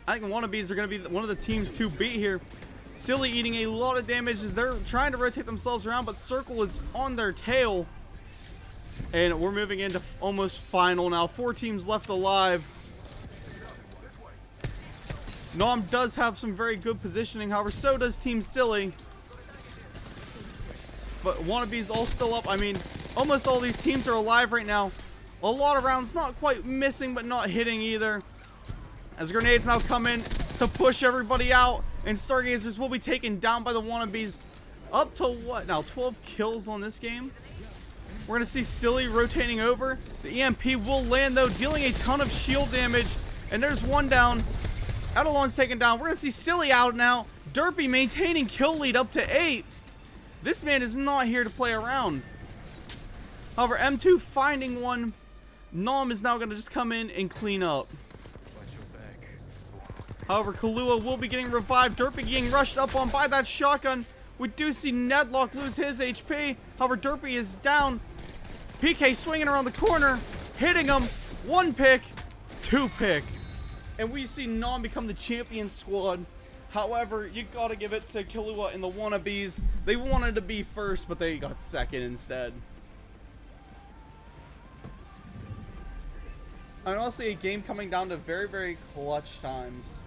I think Wannabes are going to be one of the teams to beat here. Silly eating a lot of damage as they're trying to rotate themselves around, but Circle is on their tail. And we're moving into almost final now. 4 teams left alive. Nom does have some very good positioning, however, so does Team Silly. But Wannabes all still up. I mean, almost all these teams are alive right now. A lot of rounds not quite missing, but not hitting either. As grenades now come in to push everybody out. And Stargazers will be taken down by the Wannabes. Up to what now? 12 kills on this game. We're going to see Silly rotating over. The EMP will land though, dealing a ton of shield damage. And there's one down. Edelon's taken down. We're going to see Silly out now. Derpy maintaining kill lead up to 8. This man is not here to play around. However, M2 finding one. Nom is now going to just come in and clean up. However, Kahlua will be getting revived. Derpy getting rushed up on by that shotgun. We do see Nedlock lose his HP. However, Derpy is down. PK swinging around the corner. Hitting him. 1 pick. 2 pick. And we see Nom become the champion squad. However, you gotta give it to Kahlua and the Wannabes. They wanted to be first, but they got second instead. And honestly, a game coming down to very, very clutch times.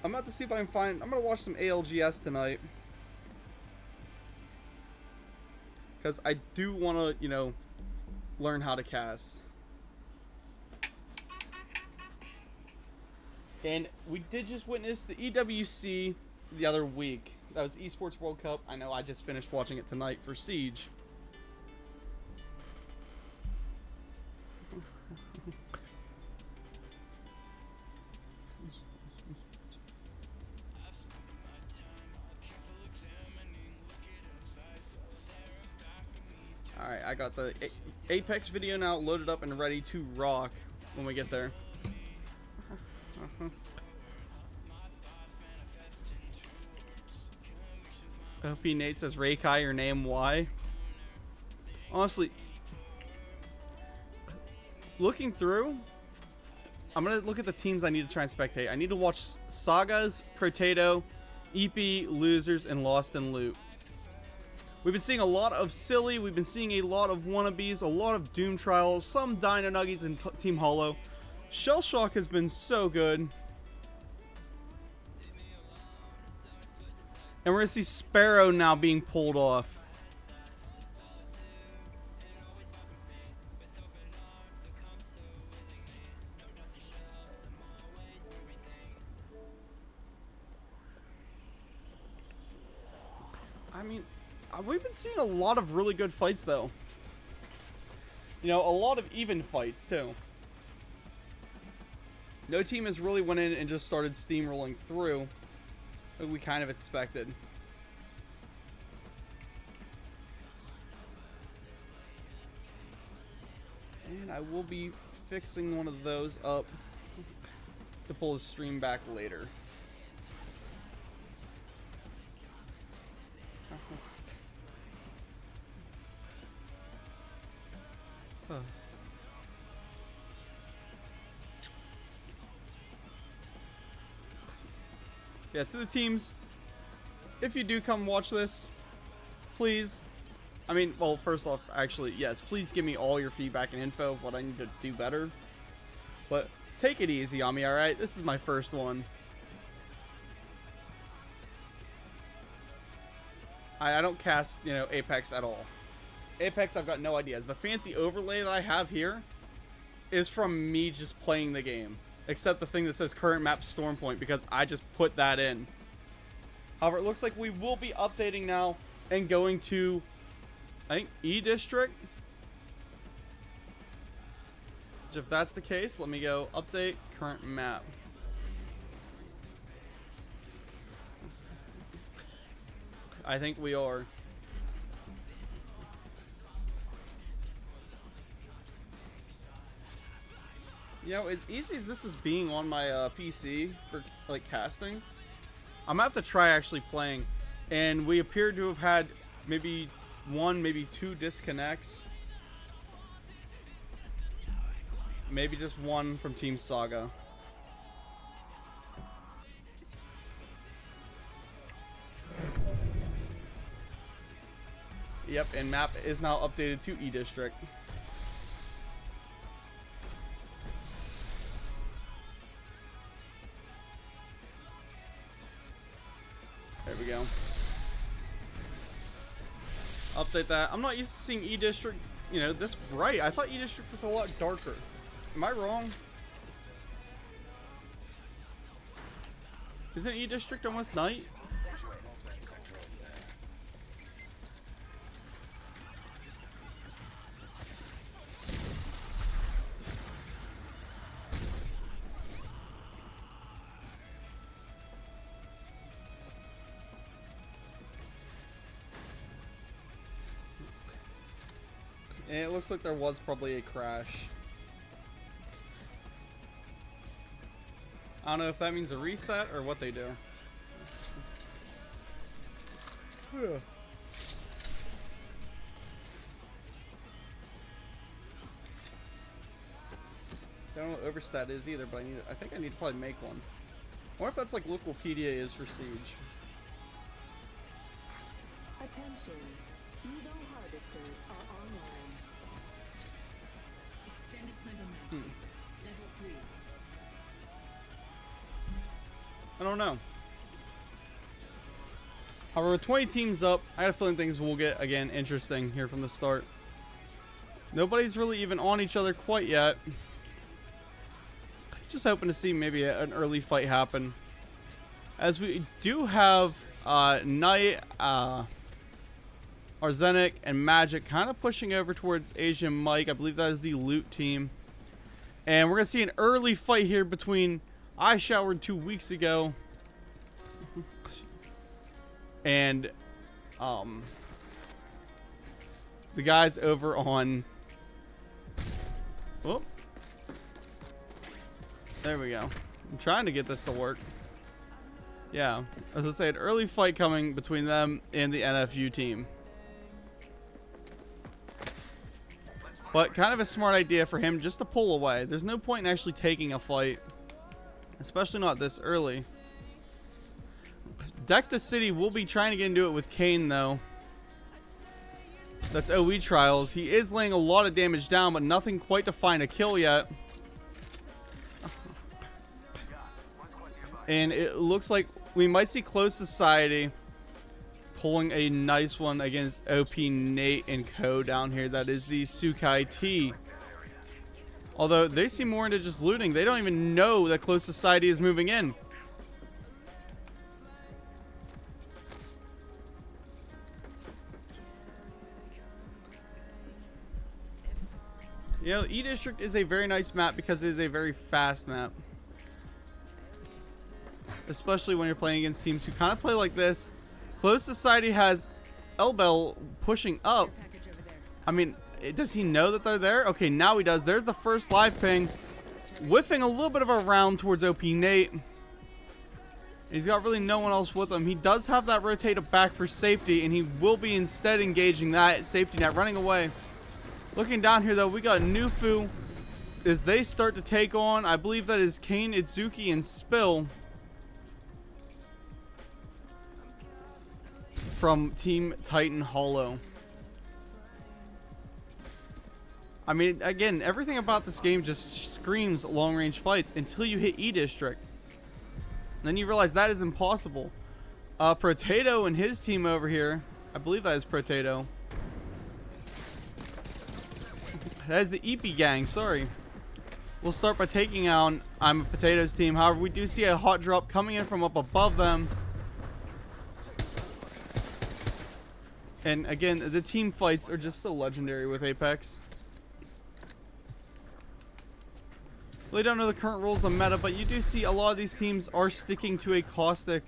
I'm about to see if I can find... I'm going to watch some ALGS tonight. Because I do want to, you know, learn how to cast. And we did just witness the EWC the other week. That was Esports World Cup. I know I just finished watching it tonight for Siege. Alright, I got the Apex video now loaded up and ready to rock when we get there. OP Nate says, Raikai, your name, why? Honestly, looking through, I'm going to look at the teams I need to try and spectate. I need to watch Sagas, Protato, EP, Losers, and Lost in Loot. We've been seeing a lot of Silly. We've been seeing a lot of Wannabes, a lot of Doom Trials, some Dino Nuggies, and Team Hollow. Shell Shock has been so good. And we're going to see Sparrow now being pulled off. I mean, we've been seeing a lot of really good fights, though. You know, a lot of even fights, too. No team has really went in and just started steamrolling through, like we kind of expected. And I will be fixing one of those up to pull the stream back later. Yeah, to the teams, if you do come watch this, please, I mean, well, first off, actually, yes, please give me all your feedback and info of what I need to do better. But take it easy on me, alright? This is my first one. I don't cast, you know, Apex at all. Apex, I've got no ideas. The fancy overlay that I have here is from me just playing the game. Except the thing that says current map Stormpoint, because I just put that in. However, it looks like we will be updating now and going to, I think, E District. Which, if that's the case, let me go update current map. I think we are. You know, as easy as this is being on my PC for like casting, I'm gonna have to try actually playing. And we appear to have had maybe 1, maybe 2 disconnects. Maybe just 1 from Team Saga. Yep, and map is now updated to E District. There we go. Update that. I'm not used to seeing E District, you know, this bright. I thought E District was a lot darker. Am I wrong? Isn't E District almost night? And it looks like there was probably a crash. I don't know if that means a reset or what they do. Don't know what overstat is either, but I think I need to probably make one. I wonder if that's like local PDA is for Siege. Attention, Evo harvesters are online. Extended sniper match. Level 3. I don't know. However, with 20 teams up, I got a feeling things will get, again, interesting here from the start. Nobody's really even on each other quite yet. Just hoping to see maybe an early fight happen. As we do have Knight, Arsenic, and Magic kind of pushing over towards Asian Mike. I believe that is the loot team. And we're going to see an early fight here between I Showered 2 weeks ago and the guys over on... Oh. There we go. I'm trying to get this to work. Yeah. As I say, an early fight coming between them and the NFU team. But kind of a smart idea for him just to pull away. There's no point in actually taking a fight. Especially not this early. Decta City will be trying to get into it with Kane, though. That's OE Trials. He is laying a lot of damage down, but nothing quite to find a kill yet. And it looks like we might see Close Society pulling a nice one against OP Nate and Co. down here. That is the Sukai T. Although they seem more into just looting. They don't even know that Close Society is moving in. You know, E District is a very nice map because it is a very fast map. Especially when you're playing against teams who kind of play like this. Close Society has Elbel pushing up. I mean, does he know that they're there? Okay, now he does. There's the first live ping. Whiffing a little bit of a round towards OP Nate. He's got really no one else with him. He does have that rotator back for safety, and he will be instead engaging that safety net, running away. Looking down here, though, we got Nufu as they start to take on, I believe that is Kane, Itsuki, and Spill. from Team Titan Hollow. I mean, again, everything about this game just screams long-range fights until you hit E-District. Then you realize that is impossible. Potato and his team over here, I believe that is Potato. That is the EP gang, sorry. We'll start by taking out I'm a Potato's team. However, we do see a hot drop coming in from up above them. And again, the team fights are just so legendary with Apex. Really don't know the current rules of meta, but you do see a lot of these teams are sticking to a caustic,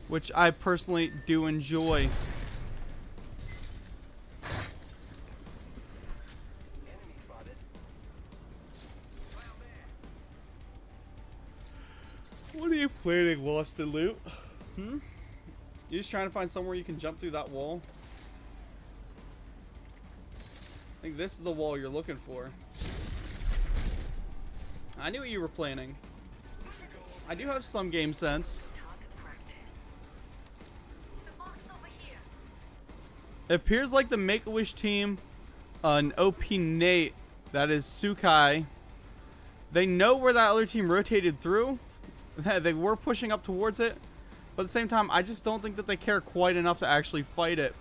which I personally do enjoy. What are you planning, Lost in Loot? You're just trying to find somewhere you can jump through that wall? I think this is the wall you're looking for. I knew what you were planning. I do have some game sense. It appears like the Make-A-Wish team, an OP Nate, that is Sukai, they know where that other team rotated through. They were pushing up towards it, but at the same time, I just don't think that they care quite enough to actually fight it.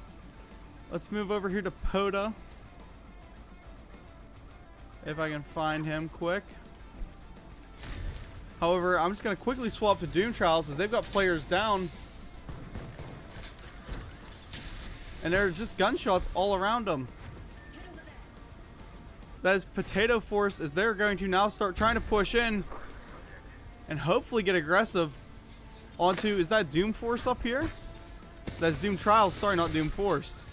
Let's move over here to Poda. If I can find him quick. However, I'm just going to quickly swap to Doom Trials as they've got players down. And there are just gunshots all around them. That is Potato Force as they're going to now start trying to push in. And hopefully get aggressive onto, is that Doom Force up here? That's Doom Trials, sorry, not Doom Force.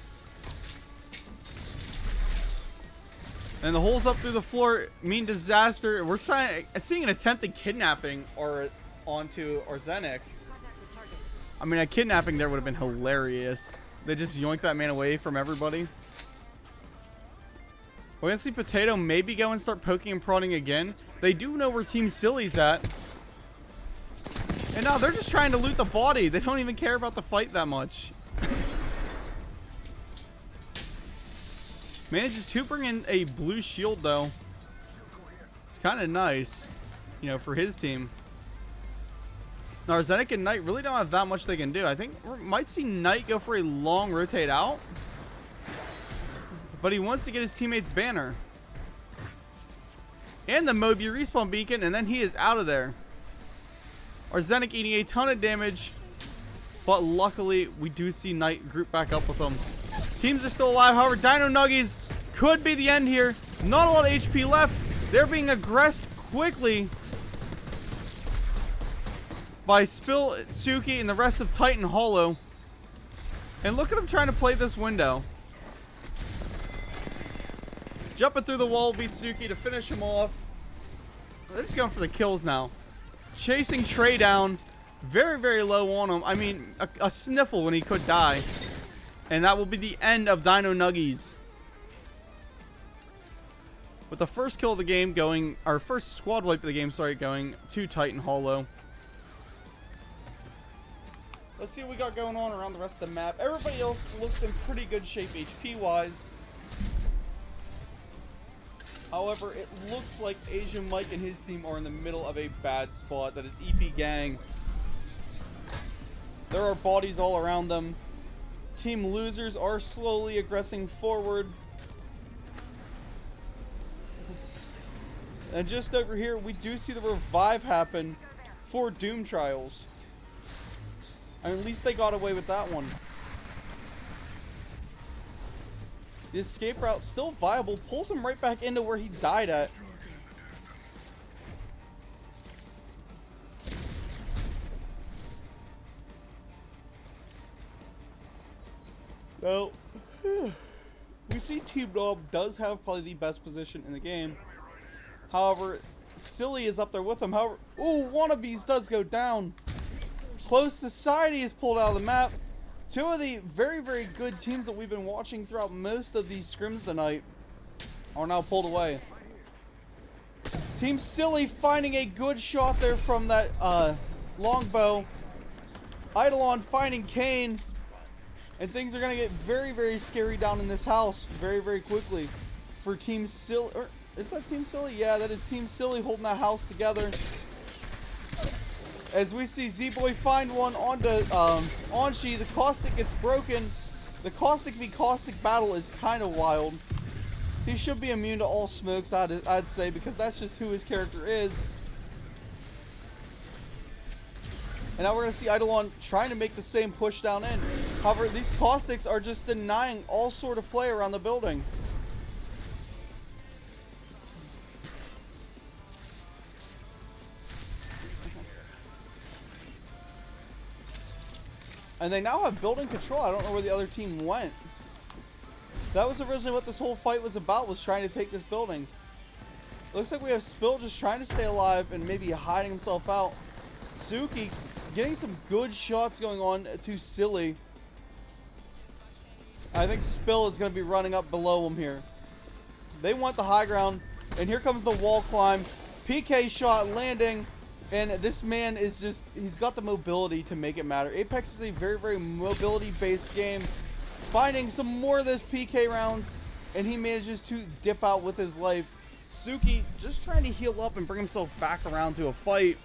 And the holes up through the floor mean disaster. We're seeing an attempted kidnapping or onto Arsenic. I mean, a kidnapping there would have been hilarious. They just yoinked that man away from everybody. We're going to see Potato maybe go and start poking and prodding again. They do know where Team Silly's at. And now they're just trying to loot the body. They don't even care about the fight that much. Manages to bring in a blue shield, though. It's kind of nice, you know, for his team. Now, Arsenic and Knight really don't have that much they can do. I think we might see Knight go for a long rotate out. But he wants to get his teammate's banner. And the Moby respawn beacon, and then he is out of there. Arsenic eating a ton of damage. But luckily, we do see Knight group back up with them. Teams are still alive. However, Dino Nuggies could be the end here. Not a lot of HP left. They're being aggressed quickly by Spill, Suki, and the rest of Titan Hollow. And look at him trying to play this window. Jumping through the wall, beats Suki to finish him off. They're just going for the kills now. Chasing Trey down. Very, very low on him. I mean, a sniffle when he could die. And that will be the end of Dino Nuggies. With the first kill of the game going, our first squad wipe of the game, sorry, going to Titan Hollow. Let's see what we got going on around the rest of the map. Everybody else looks in pretty good shape HP-wise. However, it looks like Asian Mike and his team are in the middle of a bad spot. That is EP Gang. There are bodies all around them. Team Losers are slowly aggressing forward. And just over here, we do see the revive happen for Doom Trials. I mean, at least they got away with that one. The escape route still viable. Pulls him right back into where he died at. Well, we see Team Knob does have probably the best position in the game. However, Silly is up there with him. However, ooh, Wannabes does go down. Close Society is pulled out of the map. Two of the very, very good teams that we've been watching throughout most of these scrims tonight are now pulled away. Team Silly finding a good shot there from that longbow. Eidolon finding Kane. And things are going to get very, very scary down in this house very, very quickly for Team Silly. Or is that Team Silly? Yeah, that is Team Silly holding that house together. As we see Z-Boy find one onto Onshi, the Caustic gets broken. The Caustic v Caustic battle is kind of wild. He should be immune to all smokes, I'd say, because that's just who his character is. And now we're going to see Eidolon trying to make the same push down in. However, these Caustics are just denying all sort of play around the building. And they now have building control. I don't know where the other team went. That was originally what this whole fight was about, was trying to take this building. Looks like we have Spill just trying to stay alive and maybe hiding himself out. Suki getting some good shots going on to Silly. I think Spill is going to be running up below him here. They want the high ground. And here comes the wall climb. PK shot landing. And this man is just, he's got the mobility to make it matter. Apex is a very, very mobility-based game. Finding some more of those PK rounds. And he manages to dip out with his life. Suki just trying to heal up and bring himself back around to a fight.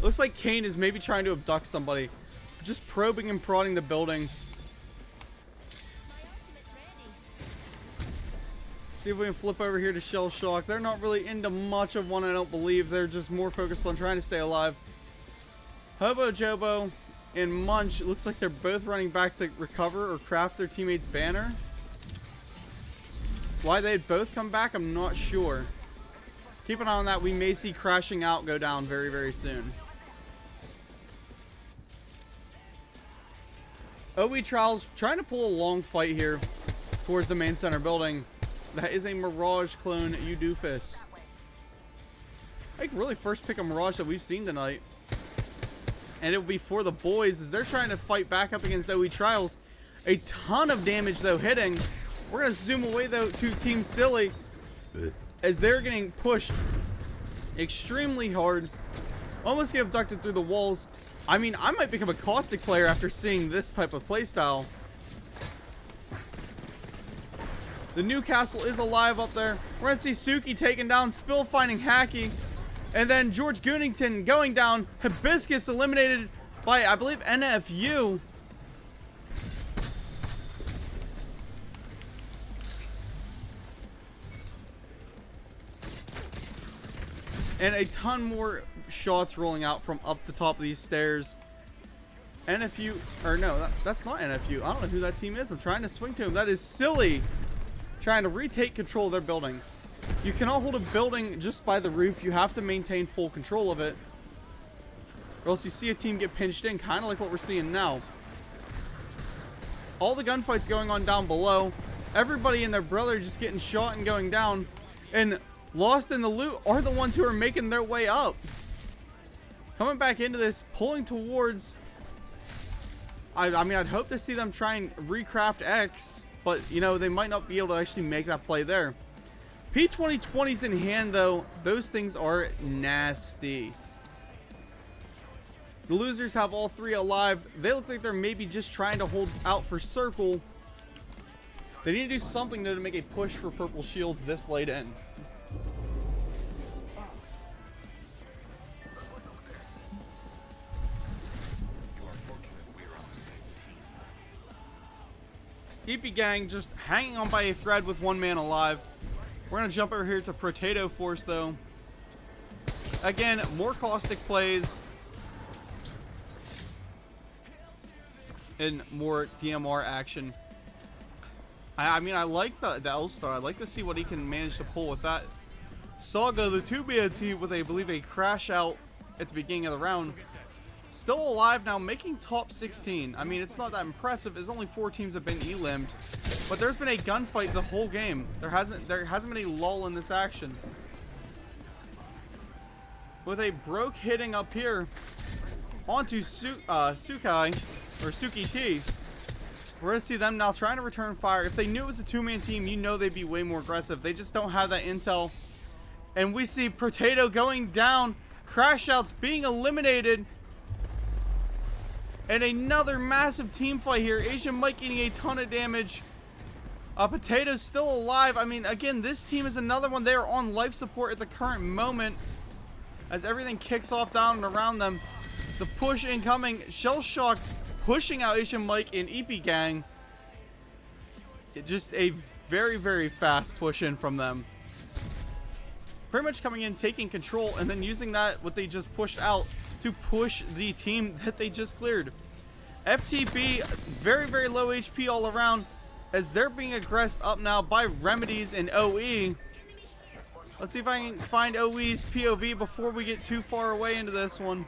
Looks like Kane is maybe trying to abduct somebody. Just probing and prodding the building. See if we can flip over here to Shell Shock. They're not really into much of one, I don't believe. They're just more focused on trying to stay alive. Hobo Jobo and Munch, it looks like they're both running back to recover or craft their teammate's banner. Why they'd both come back, I'm not sure. Keep an eye on that. We may see Crashing Out go down very, very soon. OE Trials trying to pull a long fight here towards the main center building. That is a Mirage clone, you doofus. I think really first pick a Mirage that we've seen tonight. And it will be for the boys as they're trying to fight back up against OE Trials. A ton of damage though hitting. We're going to zoom away though to Team Silly as they're getting pushed extremely hard. Almost get abducted through the walls. I mean, I might become a Caustic player after seeing this type of playstyle. The Newcastle is alive up there. We're going to see Suki taken down, Spill finding Hacky. And then George Goonington going down. Hibiscus eliminated by, I believe, NFU. And a ton more shots rolling out from up the top of these stairs. NFU, or no, that's not NFU. I don't know who that team is. I'm trying to swing to him. That is Silly. Trying to retake control of their building. You cannot hold a building just by the roof. You have to maintain full control of it. Or else you see a team get pinched in, kind of like what we're seeing now. All the gunfights going on down below. Everybody and their brother just getting shot and going down. And lost in the loot are the ones who are making their way up. Coming back into this, pulling towards... I mean, I'd hope to see them try and recraft X. But, you know, they might not be able to actually make that play there. P2020's in hand, though. Those things are nasty. The losers have all three alive. They look like they're maybe just trying to hold out for Circle. They need to do something, though, to make a push for purple shields this late in. EP Gang just hanging on by a thread with one man alive. We're going to jump over here to Potato Force, though. Again, more Caustic plays. And more DMR action. I mean, I like the L-Star. I'd like to see what he can manage to pull with that. Saga, the 2-man team with, I believe, a crash out at the beginning of the round. Still alive now, making top 16. I mean, it's not that impressive, as only 4 teams have been elimed. But there's been a gunfight the whole game. There hasn't been a lull in this action. With a broke hitting up here onto Sukai, or Suki T. We're going to see them now trying to return fire. If they knew it was a 2-man team, you know they'd be way more aggressive. They just don't have that intel. And we see Potato going down. Crash outs being eliminated. And another massive team fight here. Asian Mike eating a ton of damage. Potato's still alive. I mean, again, this team is another one. They are on life support at the current moment as everything kicks off down and around them. The push incoming. Shell Shock pushing out Asian Mike and EP Gang. Just a very, very fast push in from them. Pretty much coming in, taking control, and then using that, what they just pushed out, to push the team that they just cleared. FTB, very, very low HP all around, as they're being aggressed up now by Remedies and OE. Let's see if I can find OE's POV before we get too far away into this one.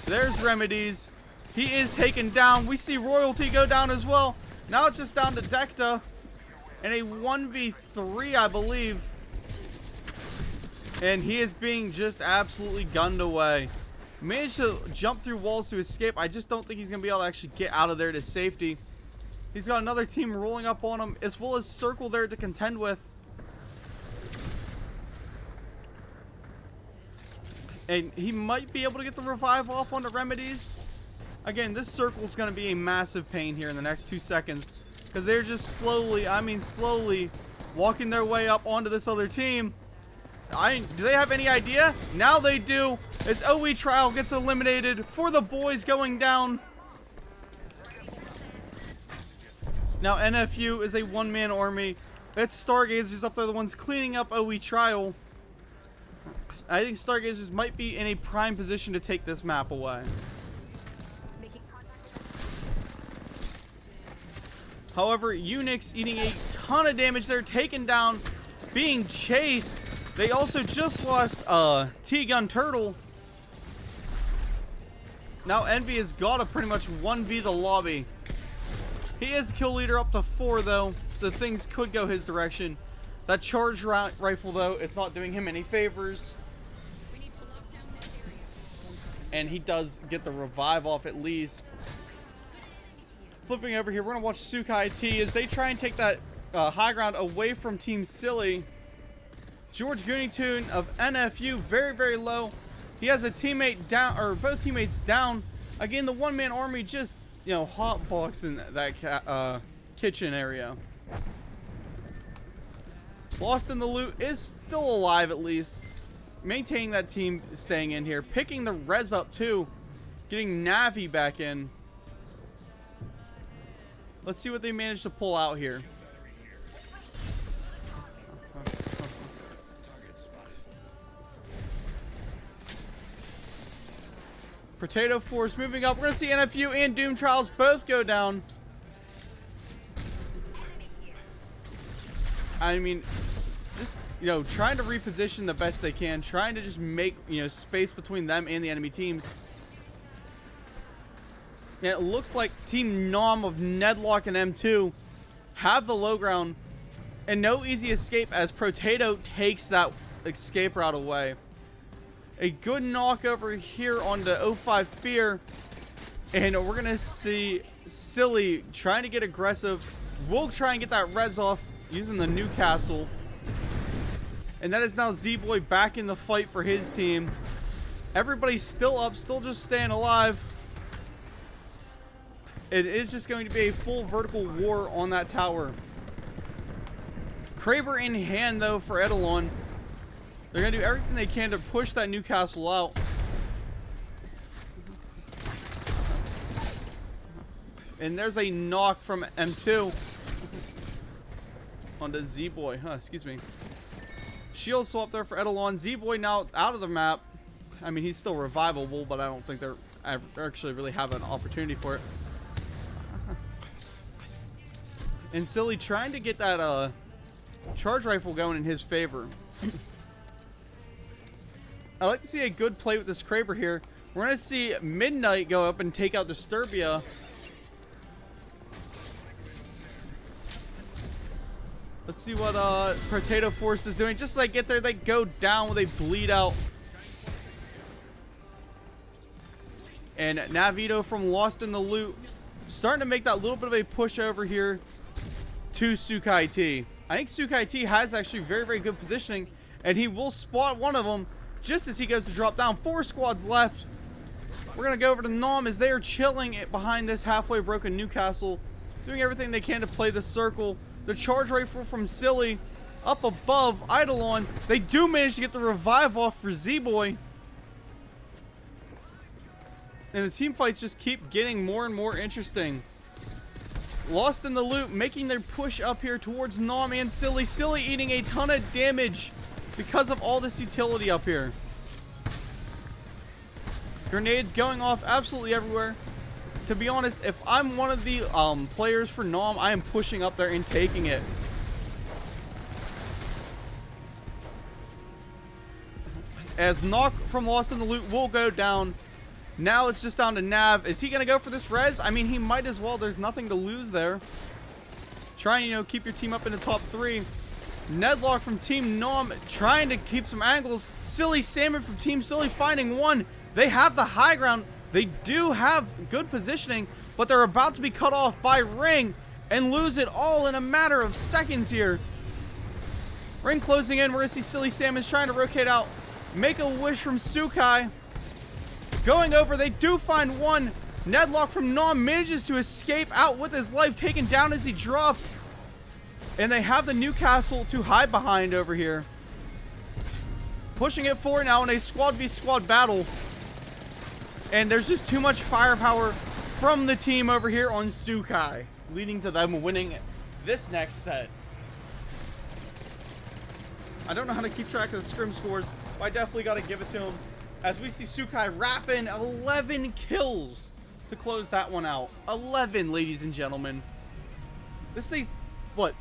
There's Remedies. He is taken down. We see Royalty go down as well. Now it's just down to Dekta. And a 1v3, I believe. And he is being just absolutely gunned away. Managed to jump through walls to escape. I just don't think he's going to be able to actually get out of there to safety. He's got another team rolling up on him, as well as Circle there to contend with. And he might be able to get the revive off onto Remedies. Again, this Circle is going to be a massive pain here in the next 2 seconds. Because they're just slowly, I mean slowly, walking their way up onto this other team. Do they have any idea? Now they do. As OE Trial gets eliminated for the boys going down. Now NFU is a one-man army. It's Stargazers up there, the ones cleaning up OE Trial. I think Stargazers might be in a prime position to take this map away. However, Unix eating a ton of damage. They're taken down, being chased. They also just lost T-Gun Turtle. Now Envy has got to pretty much 1v the lobby. He is the kill leader up to 4 though, so things could go his direction. That charge rifle though, it's not doing him any favors. And he does get the revive off at least. Flipping over here, we're going to watch Sukai T as they try and take that high ground away from Team Silly. George Gooningtoon of NFU, very, very low. He has a teammate down, or both teammates down. Again, the one-man army just, you know, hotboxing that kitchen area. Lost in the Loot is still alive at least. Maintaining that team staying in here. Picking the res up too. Getting Navi back in. Let's see what they managed to pull out here. Potato Force moving up. We're going to see NFU and Doom Trials both go down. I mean, just, you know, trying to reposition the best they can. Trying to just make, you know, space between them and the enemy teams. And it looks like Team Nom of Nedlock and M2 have the low ground. And no easy escape as Potato takes that escape route away. A good knock over here on the 05 Fear. And we're going to see Silly trying to get aggressive. We'll try and get that res off using the Newcastle. And that is now Z-Boy back in the fight for his team. Everybody's still up, still just staying alive. It is just going to be a full vertical war on that tower. Kraber in hand, though, for Edelon. They're going to do everything they can to push that Newcastle out. And there's a knock from M2 onto Z-Boy. Excuse me. Shield swap there for Edelon. Z-Boy now out of the map. I mean, he's still revivable, but I don't think they're actually really have an opportunity for it. And Silly trying to get that charge rifle going in his favor. I like to see a good play with this Kraber here. We're going to see Midnight go up and take out Disturbia. Let's see what Potato Force is doing. Just like get there, they go down when they bleed out. And Navito from Lost in the Loot starting to make that little bit of a push over here to Sukai T. I think Sukai T has actually very, very good positioning, and he will spot one of them just as he goes to drop down. 4 squads left. We're going to go over to Nom as they are chilling behind this halfway broken Newcastle, doing everything they can to play the circle. The charge rifle from Silly up above Eidolon. They do manage to get the revive off for Z-Boy. And the team fights just keep getting more and more interesting. Lost in the loop, making their push up here towards Nom and Silly. Silly eating a ton of damage because of all this utility up here. Grenades going off absolutely everywhere. To be honest, if I'm one of the players for Nom, I am pushing up there and taking it. As Knock from Lost in the Loot will go down. Now it's just down to Nav. Is he going to go for this res? I mean, he might as well. There's nothing to lose there. Trying, you know, keep your team up in the top 3. Nedlock from Team Nom trying to keep some angles. Silly Salmon from Team Silly finding one. They have the high ground. They do have good positioning, but they're about to be cut off by Ring and lose it all in a matter of seconds here. Ring closing in. We're going to see Silly Salmon's trying to rotate out. Make a wish from Sukai. Going over, they do find one. Nedlock from Nom manages to escape out with his life, taken down as he drops. And they have the Newcastle to hide behind over here. Pushing it forward now in a squad v squad battle. And there's just too much firepower from the team over here on Sukai, leading to them winning this next set. I don't know how to keep track of the scrim scores, but I definitely got to give it to him. As we see Sukai wrapping 11 kills to close that one out. 11, ladies and gentlemen. This is a, what,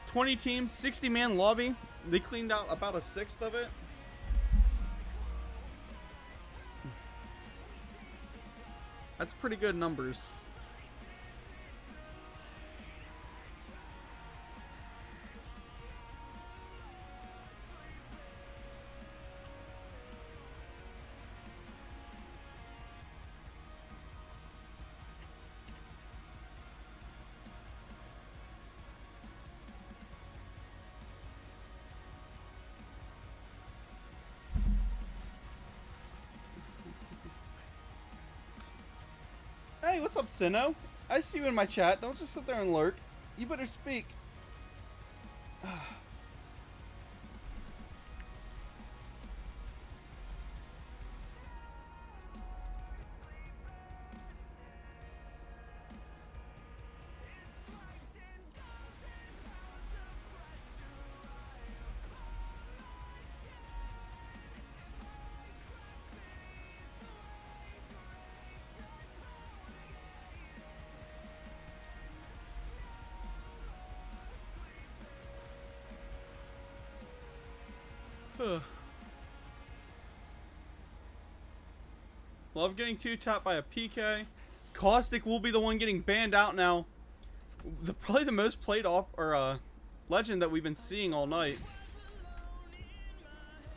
20 teams, 60-man lobby. They cleaned out about a sixth of it. That's pretty good numbers. Hey, what's up, Sinnoh? I see you in my chat. Don't just sit there and lurk. You better speak. Love getting two-tapped by a PK. Caustic will be the one getting banned out now. Probably the most played off or legend that we've been seeing all night.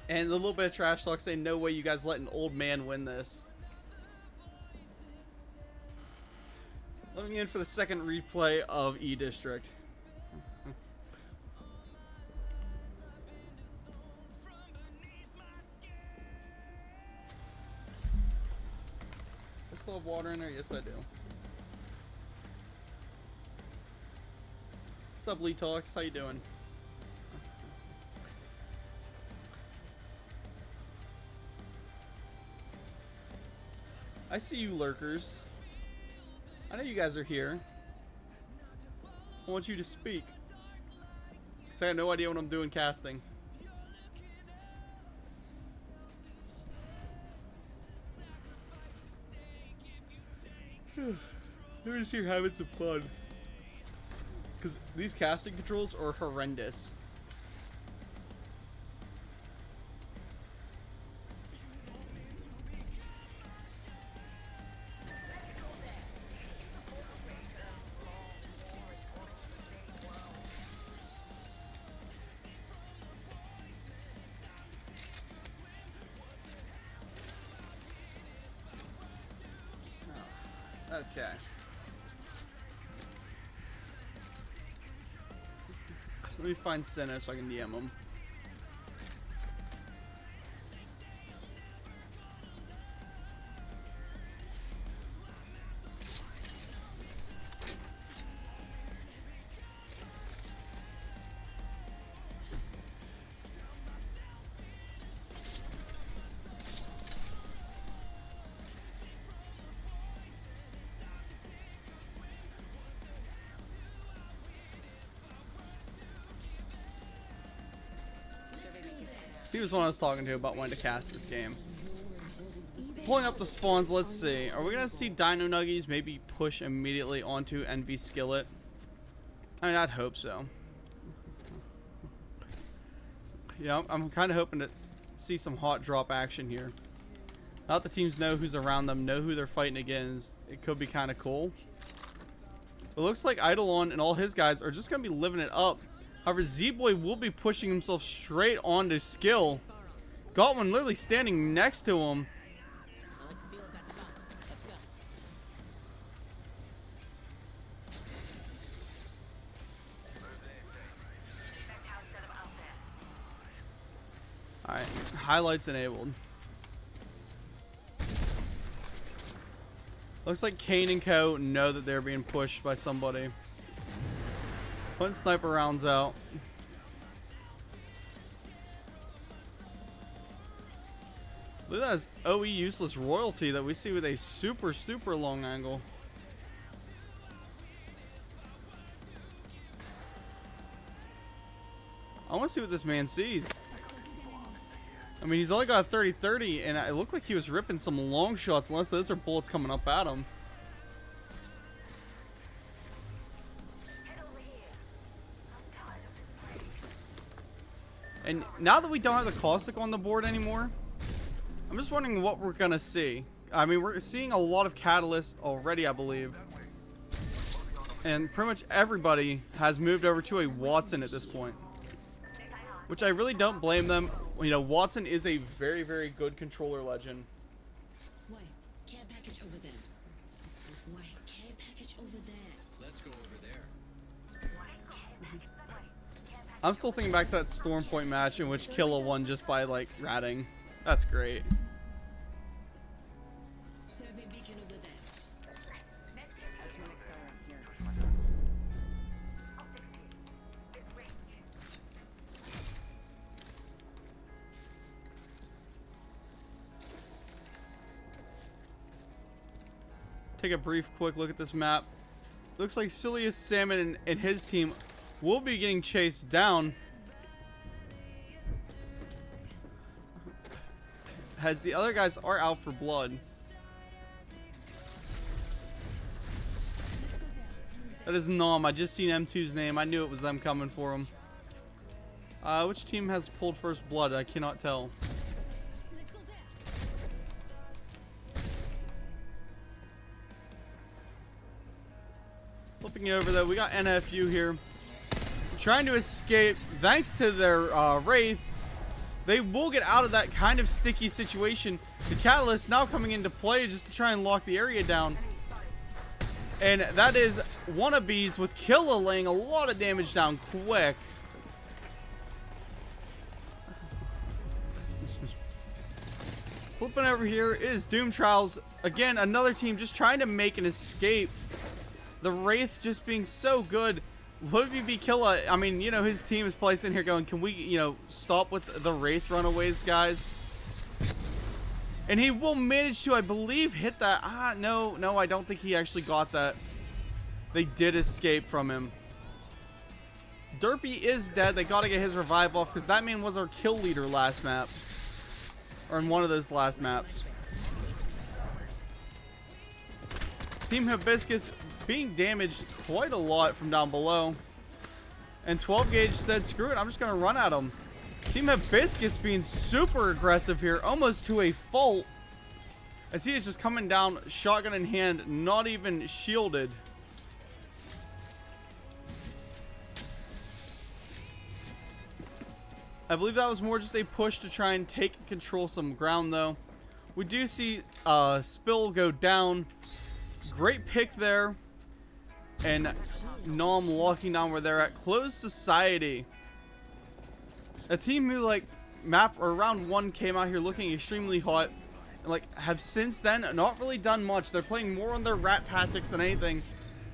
And a little bit of trash talk saying, no way you guys let an old man win this. Looking in for the second replay of E-District. Still have water in there? Yes, I do. What's up, Lee Talks? How you doing? I see you lurkers. I know you guys are here. I want you to speak. Because I have no idea what I'm doing casting. We're just here having some fun. Because these casting controls are horrendous. Okay. Let me find Senna so I can DM him. He was one I was talking to about when to cast this game. Pulling up the spawns, let's see. Are we going to see Dino Nuggies maybe push immediately onto Envy Skillet? I mean, I'd hope so. Yeah, I'm kind of hoping to see some hot drop action here. Now that the teams know who's around them, know who they're fighting against, it could be kind of cool. It looks like Eidolon and all his guys are just going to be living it up. However, Z-Boy will be pushing himself straight onto Skill. Got one literally standing next to him. Alright, highlights enabled. Looks like Kane and Co. know that they're being pushed by somebody. Putting sniper rounds out. Look at that OE useless royalty that we see with a super, super long angle. I want to see what this man sees. I mean, he's only got a 30-30, and it looked like he was ripping some long shots, unless those are bullets coming up at him. And now that we don't have the caustic on the board anymore, I'm just wondering what we're going to see. I mean, we're seeing a lot of catalyst already, I believe. And pretty much everybody has moved over to a Watson at this point, which I really don't blame them. You know, Watson is a very, very good controller legend. Wait, care package over there. Wait, care package over there. Let's go over there. I'm still thinking back to that Storm Point match in which Killa won just by, like, ratting. That's great. Survey beacon over there. That's one accelerant here. Take a brief, quick look at this map. Looks like Silius Salmon and his team will be getting chased down, as the other guys are out for blood. That is Nom. I just seen M2's name. I knew it was them coming for him. Which team has pulled first blood? I cannot tell. Flipping over though, we got NFU here trying to escape. Thanks to their Wraith, they will get out of that kind of sticky situation. The Catalyst now coming into play just to try and lock the area down. And that is Wannabes with Killa laying a lot of damage down quick. Flipping over here is Doom Trials. Again, another team just trying to make an escape. The Wraith just being so good. Would we be Killa? I mean, you know, his team is placing here going, can we, you know, stop with the Wraith runaways, guys? And he will manage to, I believe, hit that. No, I don't think he actually got that. They did escape from him. Derpy is dead. They got to get his revive off because that man was our kill leader last map. Or in one of those last maps. Team Hibiscus being damaged quite a lot from down below. And 12 Gauge said, screw it, I'm just going to run at him. Team Hibiscus being super aggressive here, almost to a fault. As he is just coming down, shotgun in hand, not even shielded. I believe that was more just a push to try and take and control some ground, though. We do see Spill go down. Great pick there. And Nom locking down where they're at. Closed Society. A team who, like, map or round one came out here looking extremely hot. And, like, have since then not really done much. They're playing more on their rat tactics than anything.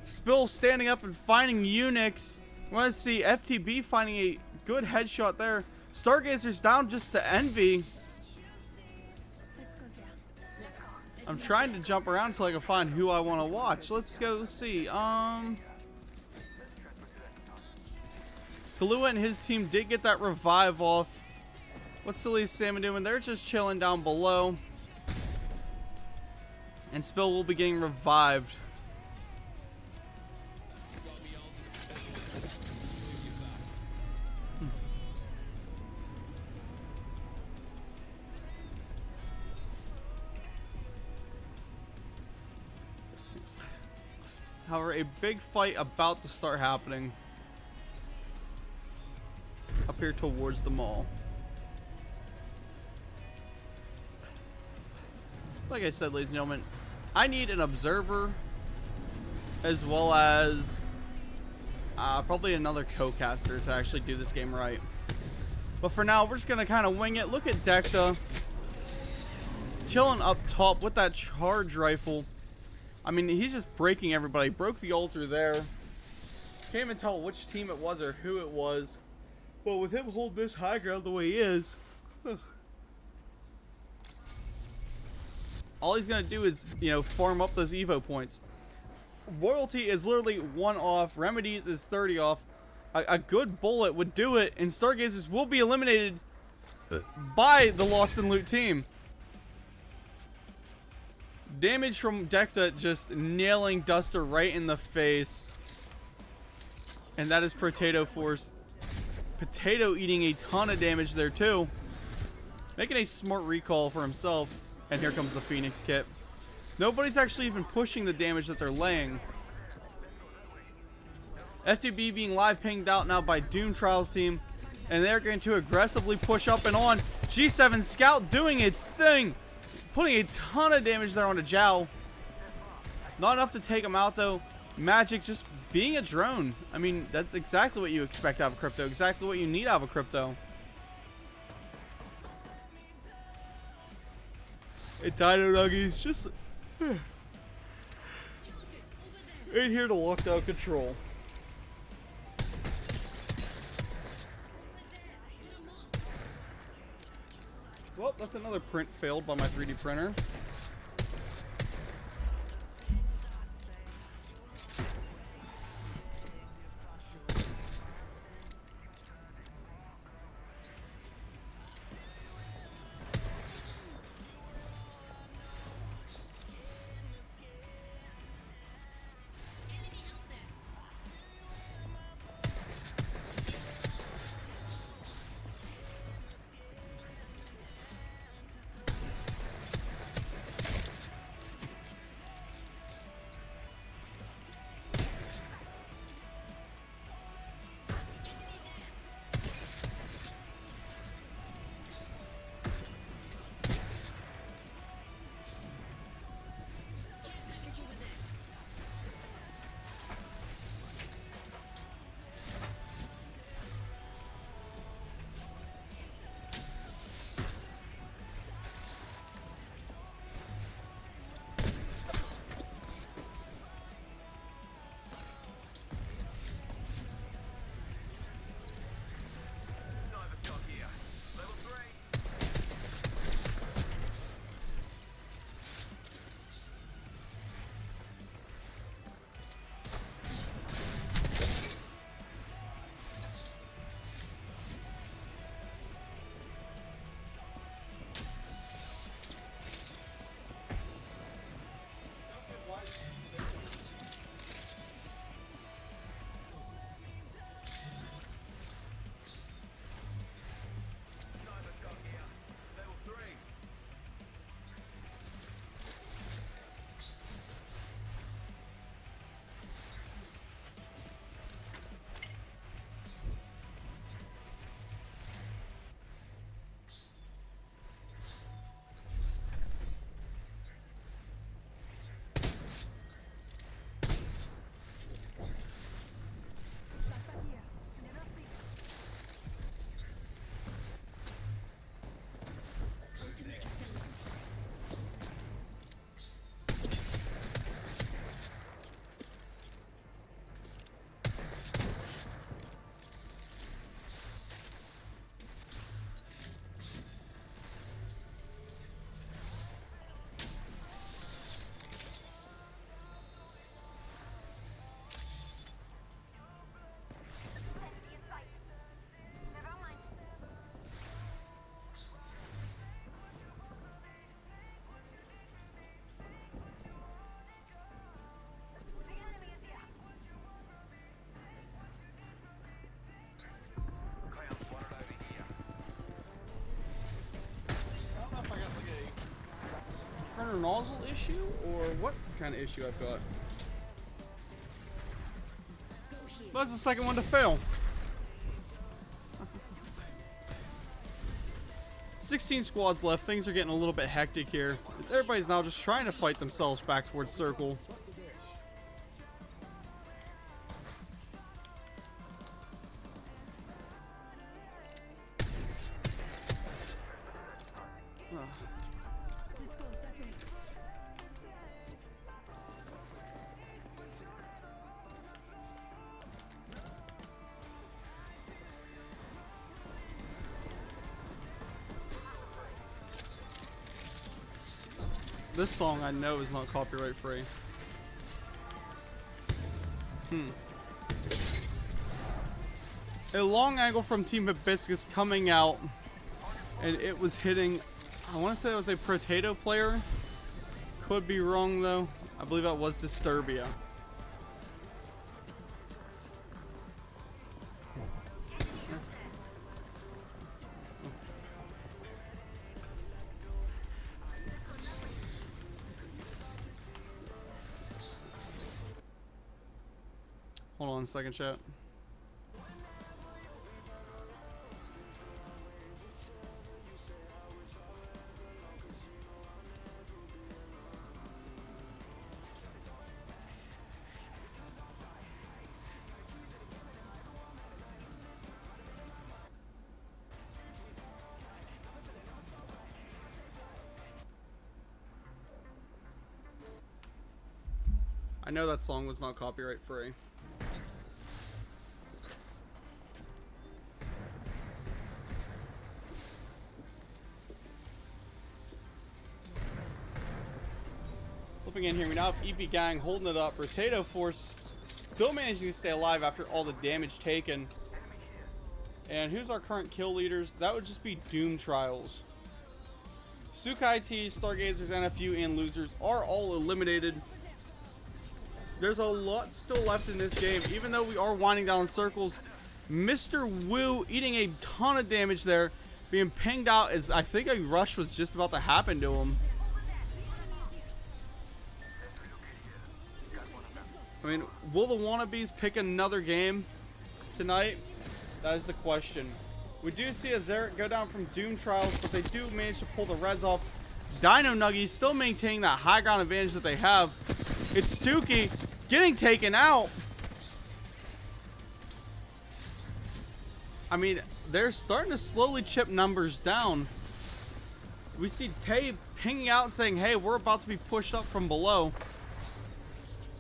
Spill standing up and finding Unix. Want to see FTB finding a good headshot there. Stargazer's down just to Envy. I'm trying to jump around until I can find who I want to watch. Let's go see. Kahlua and his team did get that revive off. What's Silly Salmon doing? They're just chilling down below. And Spill will be getting revived. However, a big fight about to start happening up here towards the mall. Like I said, ladies and gentlemen, I need an observer as well as probably another co-caster to actually do this game right. But for now, we're just going to kind of wing it. Look at Dekta chilling up top with that charge rifle. I mean, he's just breaking everybody. Broke the altar there. Can't even tell which team it was or who it was. But with him holding this high ground the way he is, all he's going to do is, you know, farm up those Evo points. Royalty is literally 1 off. Remedies is 30 off. A good bullet would do it, and Stargazers will be eliminated by the Lost and Loot team. Damage from Dekta just nailing Duster right in the face. And that is Potato Force. Potato eating a ton of damage there too. Making a smart recall for himself. And here comes the Phoenix kit. Nobody's actually even pushing the damage that they're laying. FTB being live pinged out now by Doom Trials team. And they're going to aggressively push up and on. G7 Scout doing its thing. Putting a ton of damage there on a Jow. Not enough to take him out though. Magic just being a drone. I mean, that's exactly what you expect out of a Crypto. Exactly what you need out of a Crypto. Hey, Dino Nuggies, just ain't here to lock down control. Well, that's another print failed by my 3D printer. burner nozzle issue, or what kind of issue I've got. That's the second one to fail. 16 squads left. Things are getting a little bit hectic here, as everybody's now just trying to fight themselves back towards circle. This song I know is not copyright free. A long angle from Team Hibiscus coming out, and it was hitting, I want to say it was a Potato player. Could be wrong though. I believe that was Disturbia. Hold on a second, chat. I know that song was not copyright free. Flipping in here, we now have EP Gang holding it up. Potato Force still managing to stay alive after all the damage taken. And who's our current kill leaders? That would just be Doom Trials. Sukai T, Stargazers, NFU, and Losers are all eliminated. There's a lot still left in this game, even though we are winding down in circles. Mr. Wu eating a ton of damage there, being pinged out as I think a rush was just about to happen to him. I mean, will the wannabes pick another game tonight? That is the question. We do see a Zarek go down from Doom Trials, but they do manage to pull the res off. Dino Nuggies still maintaining that high ground advantage that they have. It's Stooky getting taken out. I mean, they're starting to slowly chip numbers down. We see Tay pinging out and saying, hey, we're about to be pushed up from below.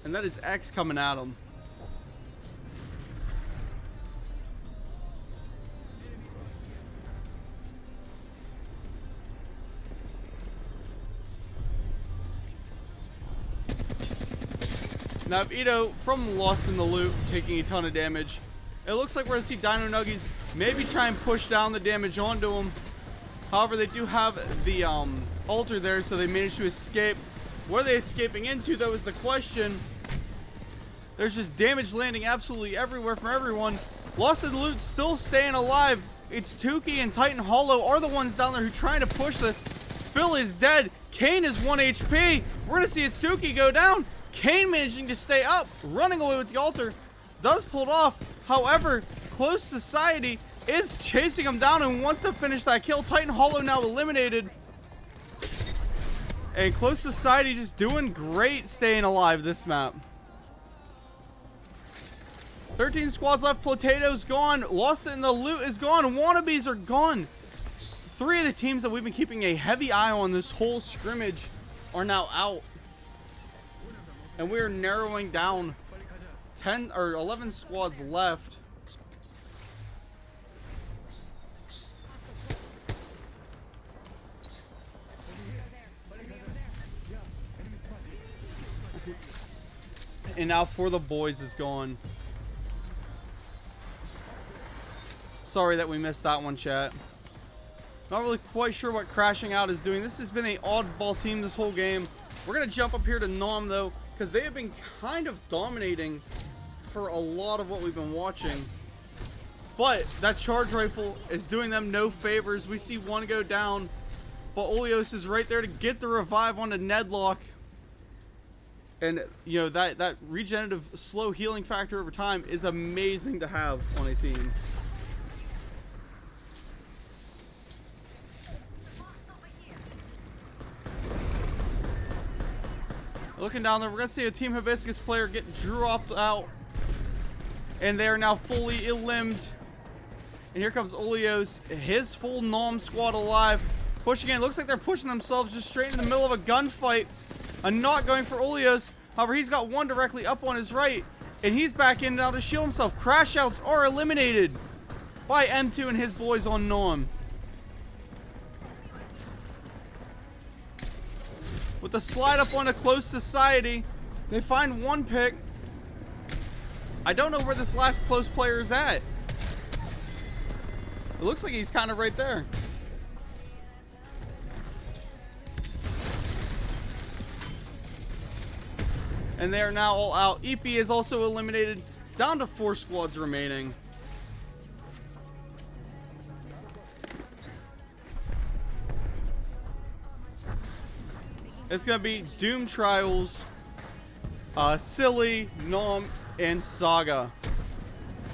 And that is X coming at him. Now, Ito from Lost in the Loop taking a ton of damage. It looks like we're going to see Dino Nuggies maybe try and push down the damage onto him. However, they do have the altar there, so they managed to escape. What are they escaping into, though, is the question. There's just damage landing absolutely everywhere from everyone. Lost in the Loot still staying alive. It's Tukey and Titan Hollow are the ones down there who are trying to push this. Spill is dead. Kane is 1 HP. We're going to see it's Tukey go down. Kane managing to stay up, running away with the altar, does pull it off. However, Close Society is chasing him down and wants to finish that kill. Titan Hollow now eliminated. And Close Society just doing great staying alive this map. 13 squads left. Potato's gone. Lost in the Loot is gone. Wannabes are gone. 3 of the teams that we've been keeping a heavy eye on this whole scrimmage are now out. And we're narrowing down 10 or 11 squads left. And now For the Boys is gone. Sorry that we missed that one, chat. Not really quite sure what Crashing Out is doing. This has been an oddball team this whole game. We're going to jump up here to Nom, though, because they have been kind of dominating for a lot of what we've been watching. But that charge rifle is doing them no favors. We see one go down. but Oleos is right there to get the revive on the Nedlock. And, you know, that regenerative slow healing factor over time is amazing to have on a team. Looking down there, we're going to see a Team Hibiscus player get dropped out. And they are now fully elimed. And here comes Oleos, his full Nom squad alive. Pushing in. Looks like they're pushing themselves just straight in the middle of a gunfight. A knot going for Oleos. However, he's got one directly up on his right. And he's back in now to shield himself. Crash outs are eliminated by M2 and his boys on Nom. With the slide up on a close society, they find one pick. I don't know where this last close player is at. It looks like he's kind of right there. And they are now all out. EP is also eliminated. Down to 4 squads remaining. It's going to be Doom Trials, Silly, Nom, and Saga.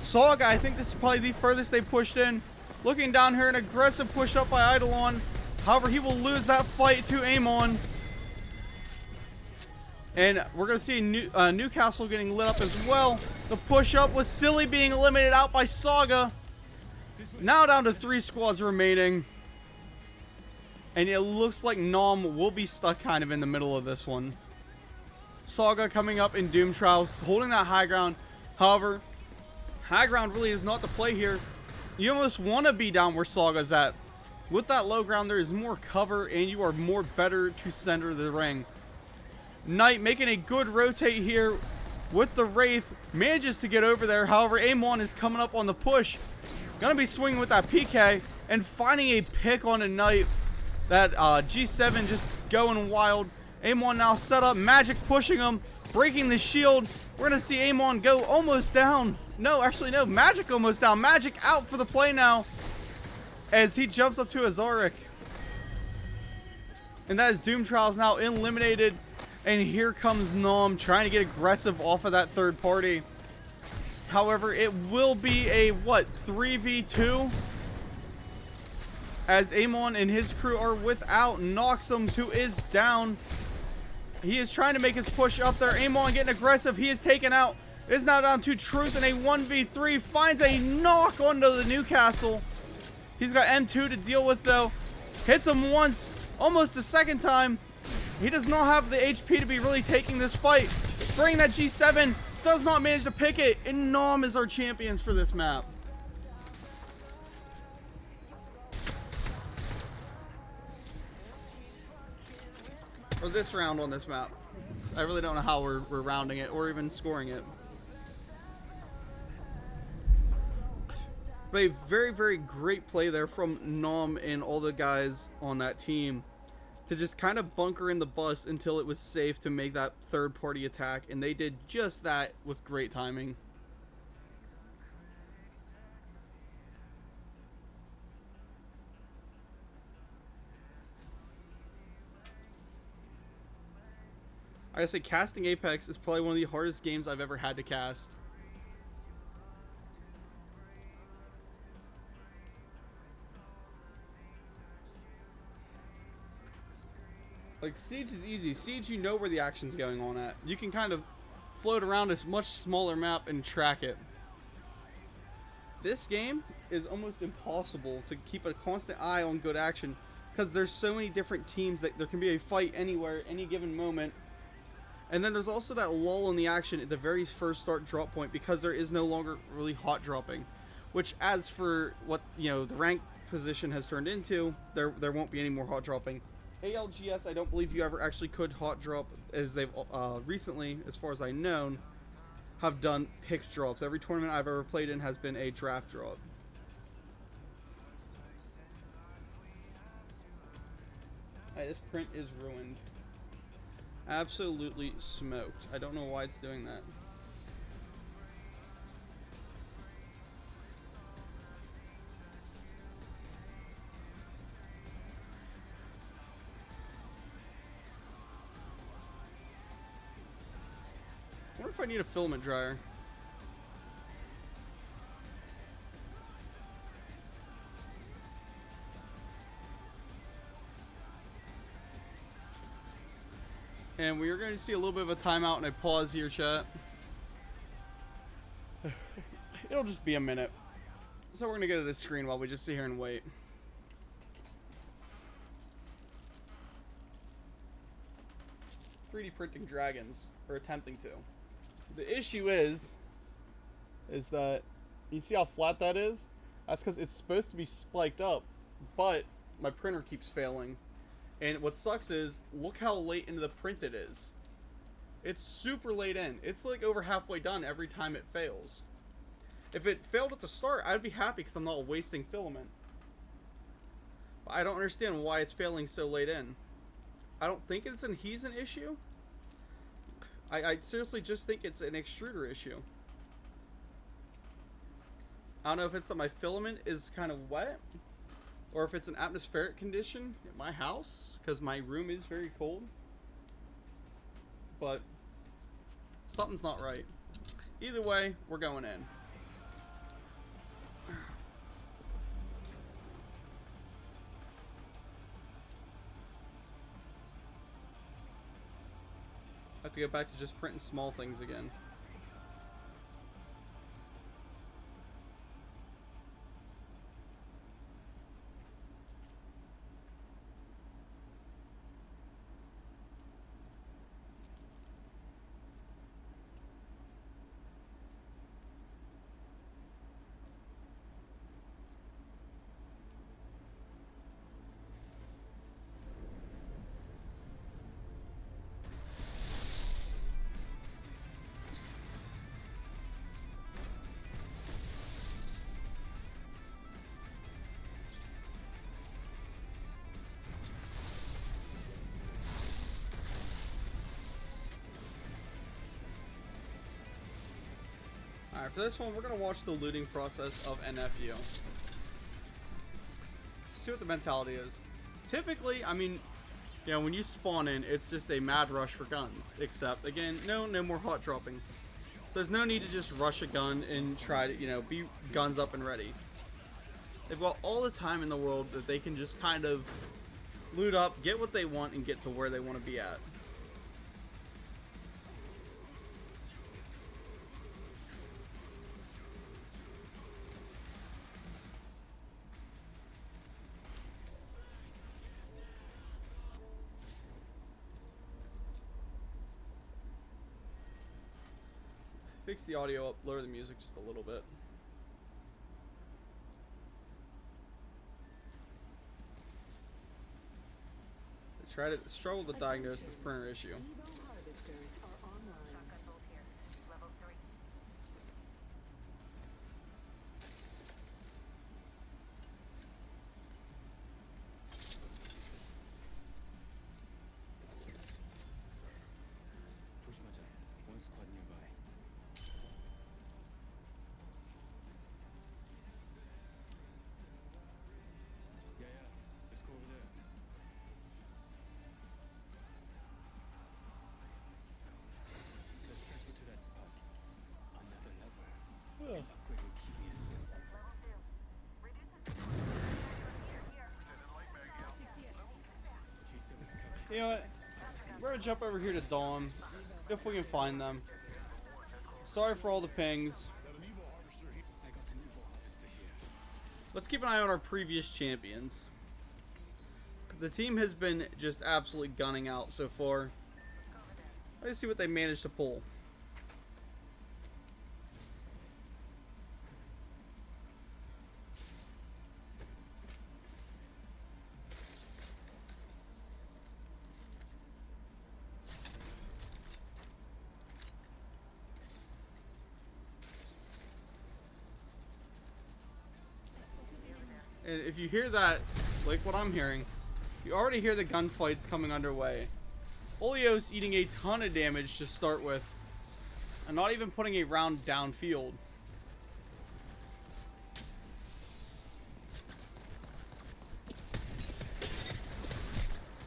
Saga, I think this is probably the furthest they pushed in. Looking down here, an aggressive push up by Eidolon. However, he will lose that fight to Amon. And we're going to see Newcastle getting lit up as well. The push up with Silly being eliminated out by Saga. Now down to 3 squads remaining. And it looks like Nom will be stuck kind of in the middle of this one. Saga coming up in Doom Trials, holding that high ground. However, high ground really is not the play here. You almost want to be down where Saga's at. With that low ground, there is more cover, and you are more better to center the ring. Knight making a good rotate here with the Wraith. Manages to get over there. However, Amon is coming up on the push. Gonna be swinging with that PK and finding a pick on a Knight. That G7 just going wild. Amon now set up. Magic pushing him. Breaking the shield. We're going to see Amon go almost down. No, actually no. Magic almost down. Magic out for the play now. As he jumps up to Azaric. And that is Doom Trials now eliminated. And here comes Nom trying to get aggressive off of that third party. However, it will be a, what, 3v2? As Amon and his crew are without Noxums, who is down. He is trying to make his push up there. Amon getting aggressive. He is taken out. It is now down to Truth in a 1v3. Finds a knock onto the Newcastle. He's got M2 to deal with, though. Hits him once, almost a second time. He does not have the HP to be really taking this fight. Spraying that G7. Does not manage to pick it. And Nom is our champions for this map. Or this round on this map. I really don't know how we're rounding it or even scoring it. But a very, very great play there from Nom and all the guys on that team to just kind of bunker in the bus until it was safe to make that third party attack. And they did just that with great timing. I gotta say, casting Apex is probably one of the hardest games I've ever had to cast. Like, Siege is easy. Siege, you know where the action's going on at. You can kind of float around this much smaller map and track it. This game is almost impossible to keep a constant eye on good action because there's so many different teams that there can be a fight anywhere, any given moment. And then there's also that lull in the action at the very first start drop point because there is no longer really hot dropping. Which, as for what, you know, the rank position has turned into, there won't be any more hot dropping. ALGS, I don't believe you ever actually could hot drop, as they've recently, as far as I know, have done pick drops. Every tournament I've ever played in has been a draft drop. Alright, this print is ruined. Absolutely smoked. I don't know why it's doing that. wonder if I need a filament dryer. And we are going to see a little bit of a timeout and a pause here, chat. It'll just be a minute. So we're going to go to this screen while we just sit here and wait. .3D printing dragons, or attempting to. The issue is that you see how flat that is? That's because it's supposed to be spiked up, but my printer keeps failing. And what sucks is, look how late into the print it is. It's super late in. It's like over halfway done every time it fails. If it failed at the start, I'd be happy because I'm not wasting filament. But I don't understand why it's failing so late in. I don't think it's an adhesion issue. I seriously just think it's an extruder issue. I don't know if it's that my filament is kind of wet, or if it's an atmospheric condition at my house, because my room is very cold. But something's not right. Either way, we're going in. I have to go back to just printing small things again. Alright, for this one, we're going to watch the looting process of NFU. See what the mentality is. Typically, I mean, you know, when you spawn in, it's just a mad rush for guns. Except, again, no more hot dropping. So there's no need to just rush a gun and try to, you know, be guns up and ready. They've got all the time in the world that they can just kind of loot up, get what they want, and get to where they want to be at. Fix the audio up, lower the music just a little bit. I try to struggle to diagnose this printer issue. Shotgun bolt here. Level 3. Push 맞아. One squad nearby. Yeah. Let's go over there. Let's track you to that spot. Another lever. Upgrading keys. Level 2. Reduces. Here. G7's covered. You know what? We're gonna jump over here to Dawn, if we can find them. Sorry for all the pings. I got an evil harvester here. Let's keep an eye on our previous champions. The team has been just absolutely gunning out so far. Let's see what they managed to pull. And if you hear that, like what I'm hearing, you already hear the gunfights coming underway. Oleo's eating a ton of damage to start with, and not even putting a round downfield.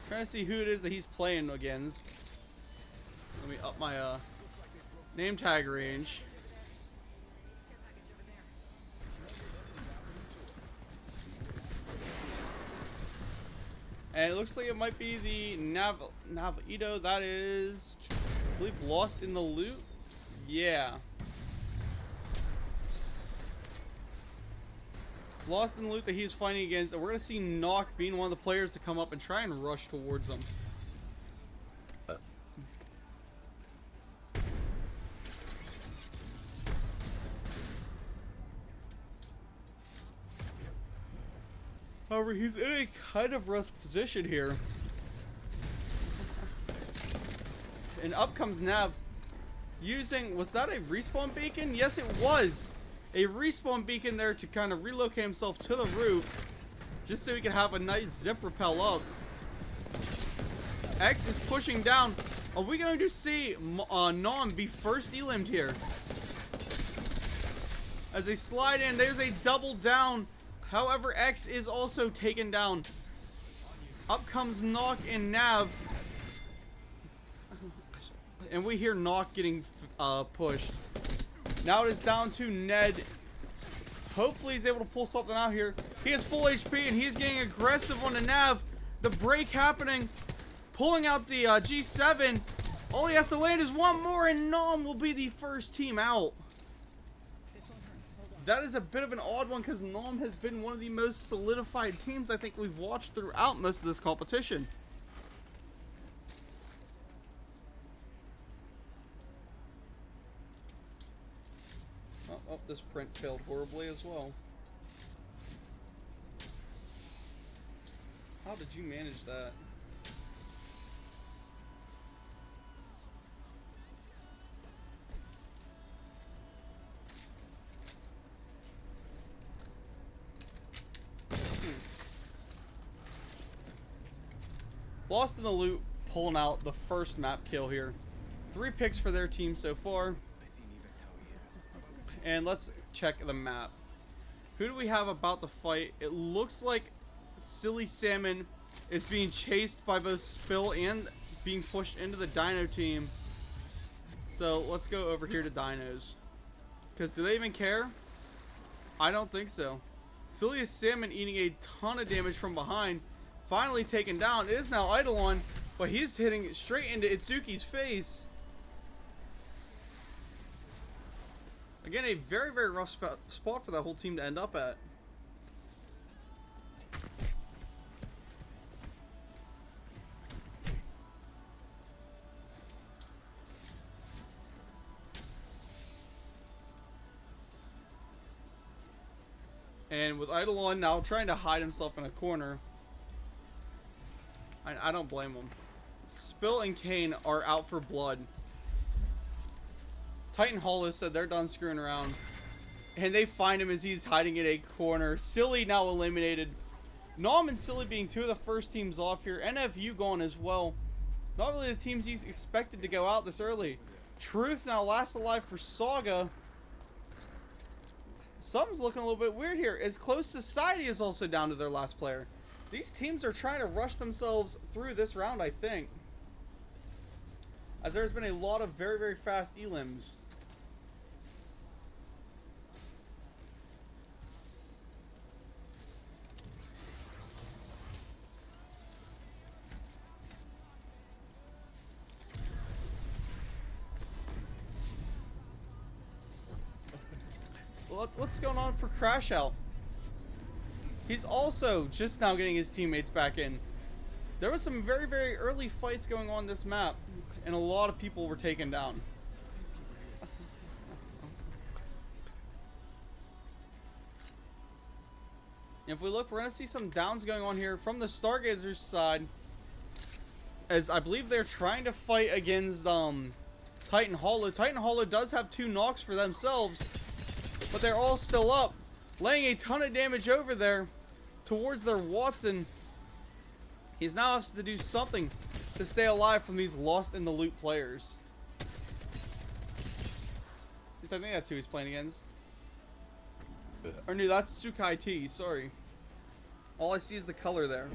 Trying to see who it is that he's playing against. Let me up my Name tag range. And it looks like it might be the Navito that is, I believe, lost in the loot. Yeah. Lost in the loot that he's fighting against. And we're going to see Nock being one of the players to come up and try and rush towards them. However, he's in a kind of rough position here. And up comes Nav. Using, was that a respawn beacon? Yes, it was. A respawn beacon there to kind of relocate himself to the roof. Just so he could have a nice zip rappel up. X is pushing down. Are we going to see Nom be first elimed here? As they slide in, there's a double down. However, X is also taken down. Up comes Nock and Nav. And we hear Nock getting pushed. Now it is down to Ned. Hopefully he's able to pull something out here. He has full HP and he's getting aggressive on the Nav. The break happening. Pulling out the G7. All he has to land is one more and Nom will be the first team out. That is a bit of an odd one because Nom has been one of the most solidified teams I think we've watched throughout most of this competition. Oh, this print failed horribly as well. How did you manage that? Lost in the loot, pulling out the first map kill here. 3 picks for their team so far. And let's check the map. Who do we have about to fight? It looks like Silly Salmon is being chased by both Spill and being pushed into the Dino team. So let's go over here to Dinos. Because do they even care? I don't think so. Silly Salmon eating a ton of damage from behind. Finally taken down. It is now Eidolon, but he's hitting straight into Itsuki's face. Again, a very, very rough spot for that whole team to end up at. And with Eidolon now trying to hide himself in a corner. I don't blame him. Spill and Kane are out for blood. Titan Hollow said they're done screwing around. And they find him as he's hiding in a corner. Silly now eliminated. Nom and Silly being 2 of the first teams off here. NFU gone as well. Not really the teams you expected to go out this early. Truth now last alive for Saga. Something's looking a little bit weird here. As Close Society is also down to their last player. These teams are trying to rush themselves through this round, I think. As there's been a lot of very, very fast elims. What's going on for Crash Out? He's also just now getting his teammates back in. There was some very, very early fights going on this map, and a lot of people were taken down. If we look, we're going to see some downs going on here from the Stargazers side, as I believe they're trying to fight against Titan Hollow. Titan Hollow does have 2 knocks for themselves, but they're all still up, laying a ton of damage over there towards their Watson. He's now has to do something to stay alive from these lost in the loot players. At least I think that's who he's playing against. Or no, that's Tsukai T, sorry. All I see is the color there.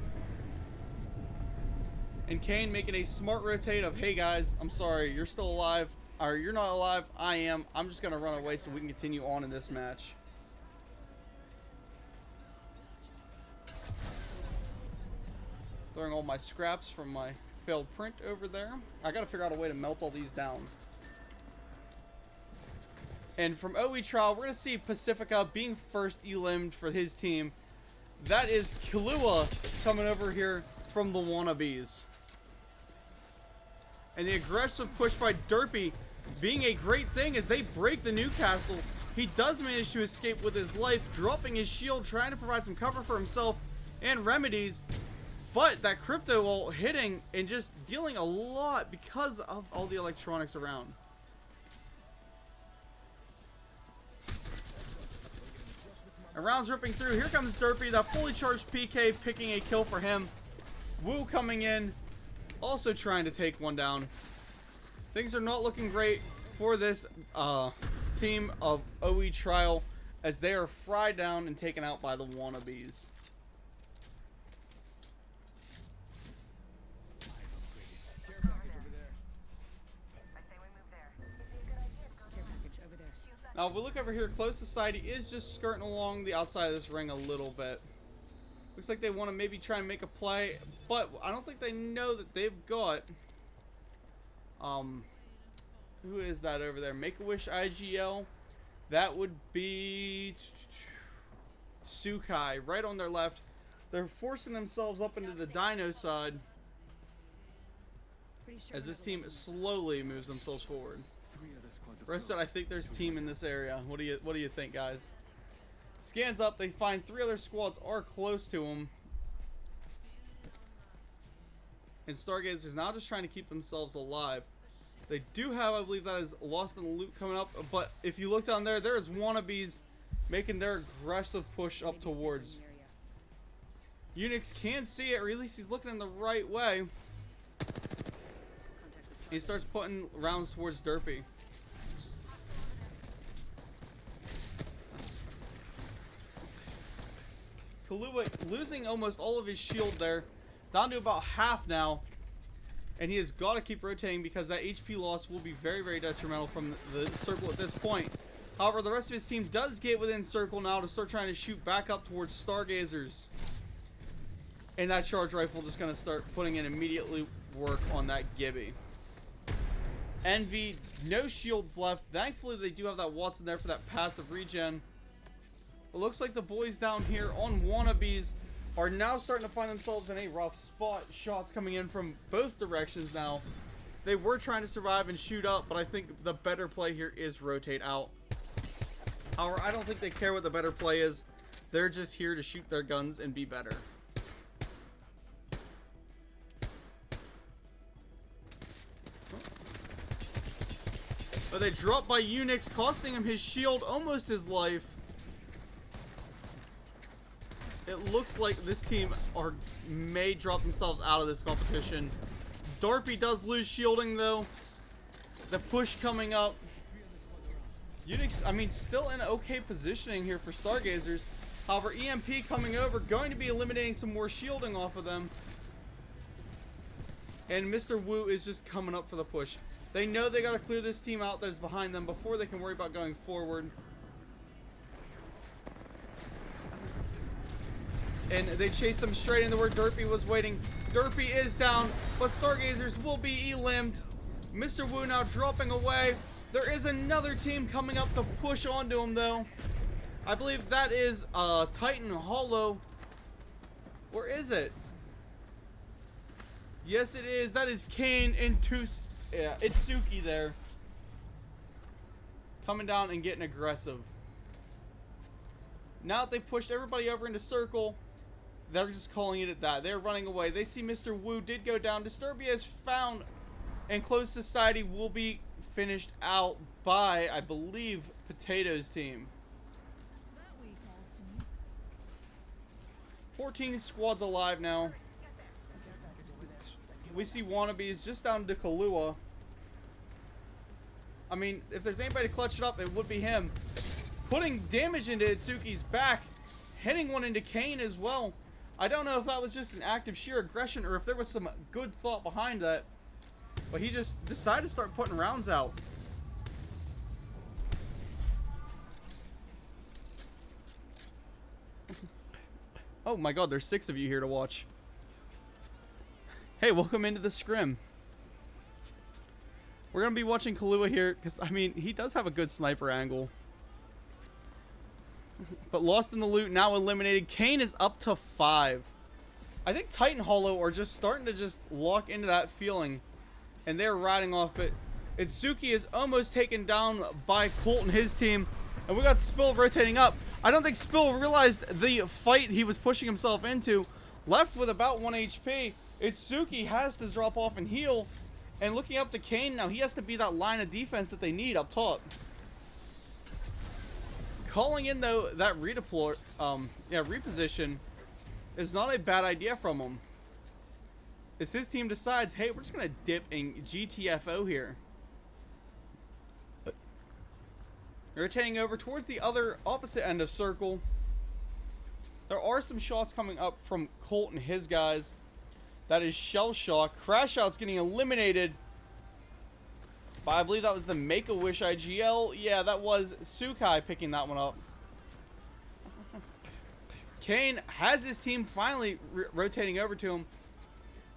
And Kane making a smart rotate of, hey guys, I'm sorry, you're still alive. or you're not alive, I am. I'm just gonna run away so we can continue on in this match. Throwing all my scraps from my failed print over there. I gotta figure out a way to melt all these down. And from OE Trial, we're gonna see Pacifica being first eliminated for his team. That is Kahlua coming over here from the Wannabes. And the aggressive push by Derpy being a great thing as they break the Newcastle. He does manage to escape with his life, dropping his shield, trying to provide some cover for himself and remedies. But that crypto ult hitting and just dealing a lot because of all the electronics around. And rounds ripping through. Here comes Derpy, that fully charged PK, picking a kill for him. Wu coming in, also trying to take one down. Things are not looking great for this team of OE Trial as they are fried down and taken out by the Wannabes. Now, if we look over here, Close Society is just skirting along the outside of this ring a little bit. Looks like they want to maybe try and make a play, but I don't think they know that they've got... who is that over there? Make-A-Wish IGL. That would be... Sukai, right on their left. They're forcing themselves up into the Dino side as this team slowly moves themselves forward. Rest said, I think there's team in this area. What do you think, guys? Scans up, they find 3 other squads are close to them. And Stargazers now just trying to keep themselves alive. They do have, I believe that is Lost in the Loop coming up, but if you look down there, there is Wannabes making their aggressive push up towards. Unix can see it, or at least he's looking in the right way. He starts putting rounds towards Derpy. Kahlua losing almost all of his shield there, down to about half now, and he has got to keep rotating because that HP loss will be very, very detrimental from the circle at this point. However, the rest of his team does get within circle now to start trying to shoot back up towards Stargazers. And that charge rifle just going to start putting in immediately work on that Gibby. Envy, no shields left. Thankfully, they do have that Watson there for that passive regen. It looks like the boys down here on Wannabes are now starting to find themselves in a rough spot. Shots coming in from both directions now. They were trying to survive and shoot up, but I think the better play here is rotate out. However, I don't think they care what the better play is. They're just here to shoot their guns and be better. But they drop by Unix, costing him his shield, almost his life. It looks like this team may drop themselves out of this competition. Darpy does lose shielding though. The push coming up. Unix, I mean, still in okay positioning here for Stargazers. However, EMP coming over, going to be eliminating some more shielding off of them. And Mr. Wu is just coming up for the push. They know they got to clear this team out that is behind them before they can worry about going forward. And they chased them straight into where Derpy was waiting. Derpy is down, but Stargazers will be eliminated. Mr. Wu now dropping away. There is another team coming up to push onto him, though. I believe that is Titan Hollow. Or is it? Yes, it is. That is Kane and yeah, Itsuki there. Coming down and getting aggressive. Now that they pushed everybody over into circle, they're just calling it at that. They're running away. They see Mr. Wu did go down. Disturbia is found, and Close Society will be finished out by, I believe, Potato's team. 14 squads alive now. We see Wannabes just down to Kahlua. I mean, if there's anybody to clutch it up, it would be him. Putting damage into Itsuki's back. Hitting one into Kane as well. I don't know if that was just an act of sheer aggression or if there was some good thought behind that. But he just decided to start putting rounds out. Oh my god, there's 6 of you here to watch. Hey, welcome into the scrim. We're going to be watching Kahlua here, because, I mean, he does have a good sniper angle. But lost in the loot, now eliminated. Kane is up to 5. I think Titan Hollow are just starting to just lock into that feeling, and they're riding off it. Itsuki is almost taken down by Colt and his team, and we got Spill rotating up. I don't think Spill realized the fight he was pushing himself into. Left with about 1 HP. Itsuki has to drop off and heal, and looking up to Kane now, he has to be that line of defense that they need up top. Calling in though that reposition is not a bad idea from him. As his team decides, hey, we're just gonna dip in GTFO here. Rotating over towards the other opposite end of circle. There are some shots coming up from Colt and his guys. That is Shell Shock. Crash Out's getting eliminated. But I believe that was the Make-A-Wish IGL. Yeah, that was Sukai picking that one up. Kane has his team finally rotating over to him.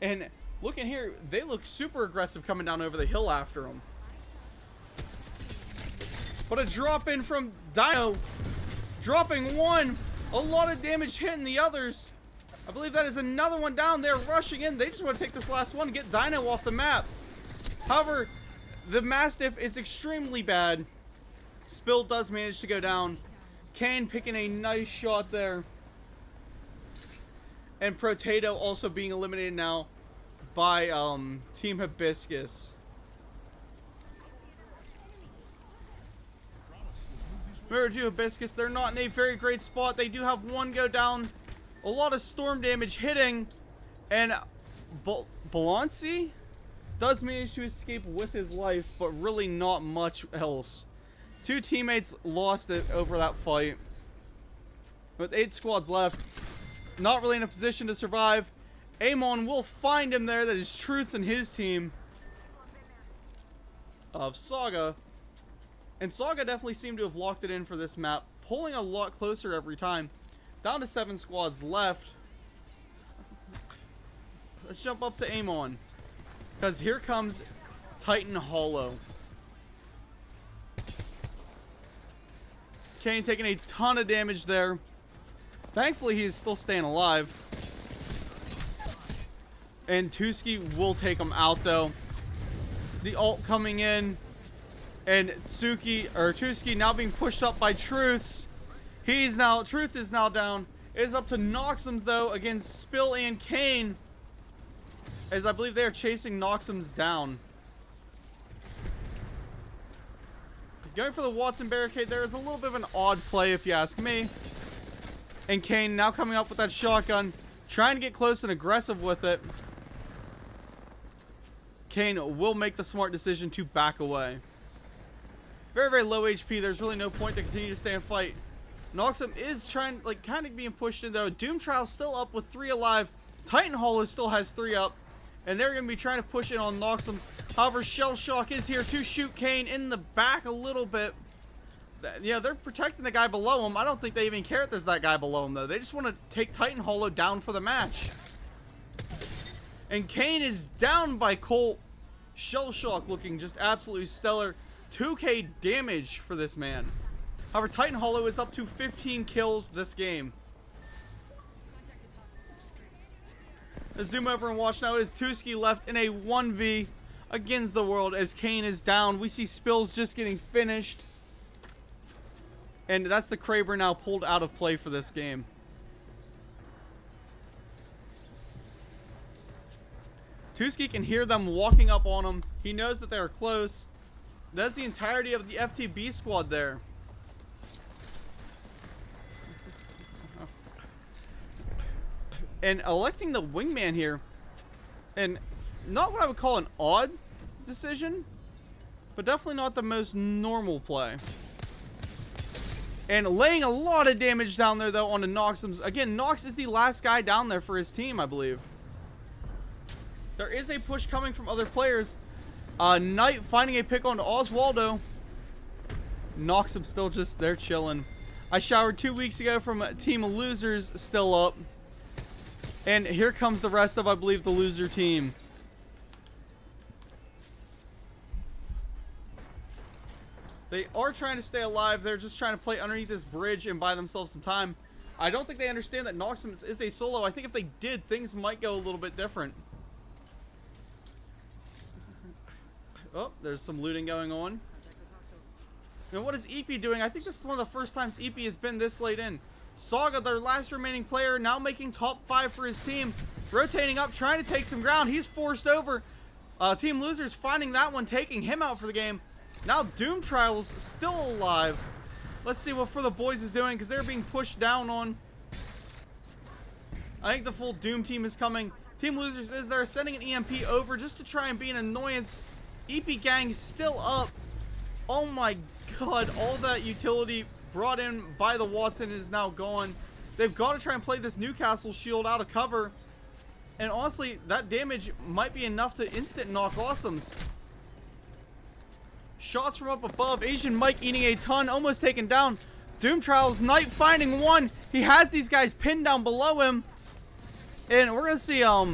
And looking here, they look super aggressive coming down over the hill after him. But a drop in from Dino. Dropping one. A lot of damage hitting the others. I believe that is another one down there rushing in. They just want to take this last one and get Dino off the map. However, the Mastiff is extremely bad. Spill does manage to go down. Kane picking a nice shot there. And Protato also being eliminated now by Team Hibiscus. Remember to Hibiscus, they're not in a very great spot. They do have one go down. A lot of storm damage hitting. And Balanci does manage to escape with his life, but really not much else. 2 teammates lost it over that fight. With 8 squads left. Not really in a position to survive. Amon will find him there. That is Truths and his team of Saga. And Saga definitely seemed to have locked it in for this map. Pulling a lot closer every time. Down to 7 squads left. Let's jump up to Amon. Because here comes Titan Hollow. Kane taking a ton of damage there. Thankfully, he is still staying alive. And Tuski will take him out, though. The ult coming in. And Tuski now being pushed up by Truths. Truth is now down. It is up to Noxums, though, against Spill and Kane. As I believe they are chasing Noxums down. Going for the Watson barricade there is a little bit of an odd play, if you ask me. And Kane now coming up with that shotgun, trying to get close and aggressive with it. Kane will make the smart decision to back away. Very, very low HP. There's really no point to continue to stay and fight. Noxum is trying, kind of being pushed in, though. Doom Trial still up with 3 alive. Titan Hollow still has 3 up. And they're going to be trying to push in on Noxums. However, Shell Shock is here to shoot Kane in the back a little bit. Yeah, they're protecting the guy below him. I don't think they even care if there's that guy below him, though. They just want to take Titan Hollow down for the match. And Kane is down by Colt. Shell Shock looking just absolutely stellar. 2k damage for this man. However, Titan Hollow is up to 15 kills this game. Let's zoom over and watch now. It is Tuski left in a 1v against the world as Kane is down. We see Spills just getting finished. And that's the Kraber now pulled out of play for this game. Tuski can hear them walking up on him. He knows that they're close. That's the entirety of the FTB squad there. And electing the wingman here. And not what I would call an odd decision, but definitely not the most normal play. And laying a lot of damage down there, though, onto Noxums. Again, Nox is the last guy down there for his team, I believe. There is a push coming from other players. Knight finding a pick onto Oswaldo. Noxum still just there chilling. I showered 2 weeks ago from Team Losers still up. And here comes the rest of, I believe, the loser team. They are trying to stay alive. They're just trying to play underneath this bridge and buy themselves some time. I don't think they understand that Noximus is a solo. I think if they did, things might go a little bit different. Oh, there's some looting going on. And what is EP doing? I think this is one of the first times EP has been this late in. Saga, their last remaining player, now making top 5 for his team. Rotating up, trying to take some ground. He's forced over. Team Losers finding that one, taking him out for the game. Now Doom Trials still alive. Let's see what For the Boys is doing, because they're being pushed down on. I think the full Doom team is coming. Team Losers is there, sending an EMP over just to try and be an annoyance. EP Gang is still up. Oh my god, all that utility brought in by the Watson is now gone. They've got to try and play this Newcastle shield out of cover. And honestly, that damage might be enough to instant knock Awesomes. Shots from up above. Asian Mike eating a ton, almost taken down. Doom Trials, Knight finding one. He has these guys pinned down below him. And we're going to see, I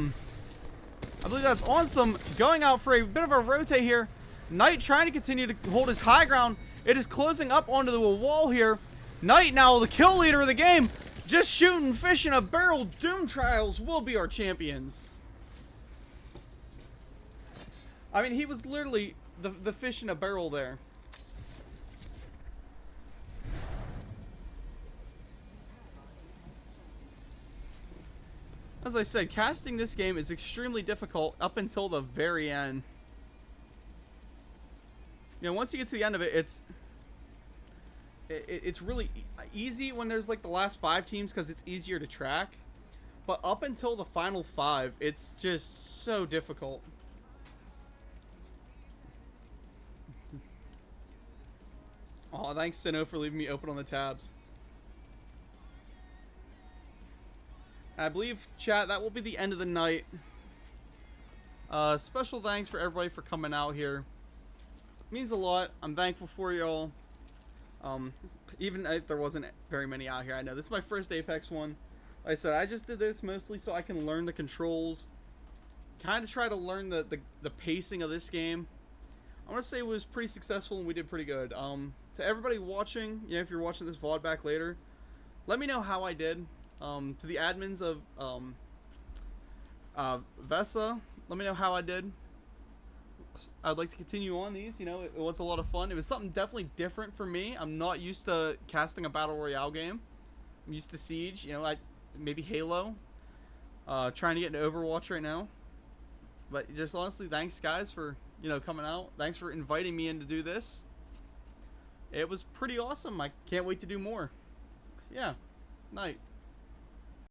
believe that's Awesome going out for a bit of a rotate here. Knight trying to continue to hold his high ground. It is closing up onto the wall here. Knight now the kill leader of the game. Just shooting fish in a barrel. Doom Trials will be our champions. I mean, he was literally the fish in a barrel there. As I said, casting this game is extremely difficult up until the very end. You know, once you get to the end of it, it's really easy when there's like the last 5 teams because it's easier to track. But up until the final 5, it's just so difficult. Oh, thanks, Sinnoh, for leaving me open on the tabs. I believe, chat, that will be the end of the night. Special thanks for everybody for coming out here. It means a lot. I'm thankful for y'all. Even if there wasn't very many out here, I know. This is my first Apex one. Like I said, I just did this mostly so I can learn the controls. Kind of try to learn the pacing of this game. I want to say it was pretty successful and we did pretty good. To everybody watching, you know, if you're watching this VOD back later, let me know how I did. To the admins of VESA, let me know how I did. I'd like to continue on these. You know, it was a lot of fun. It was something definitely different for me. I'm not used to casting a battle royale game. I'm used to Siege. You know, maybe Halo. Trying to get into Overwatch right now. But just honestly, thanks guys for, you know, coming out. Thanks for inviting me in to do this. It was pretty awesome. I can't wait to do more. Yeah. Night.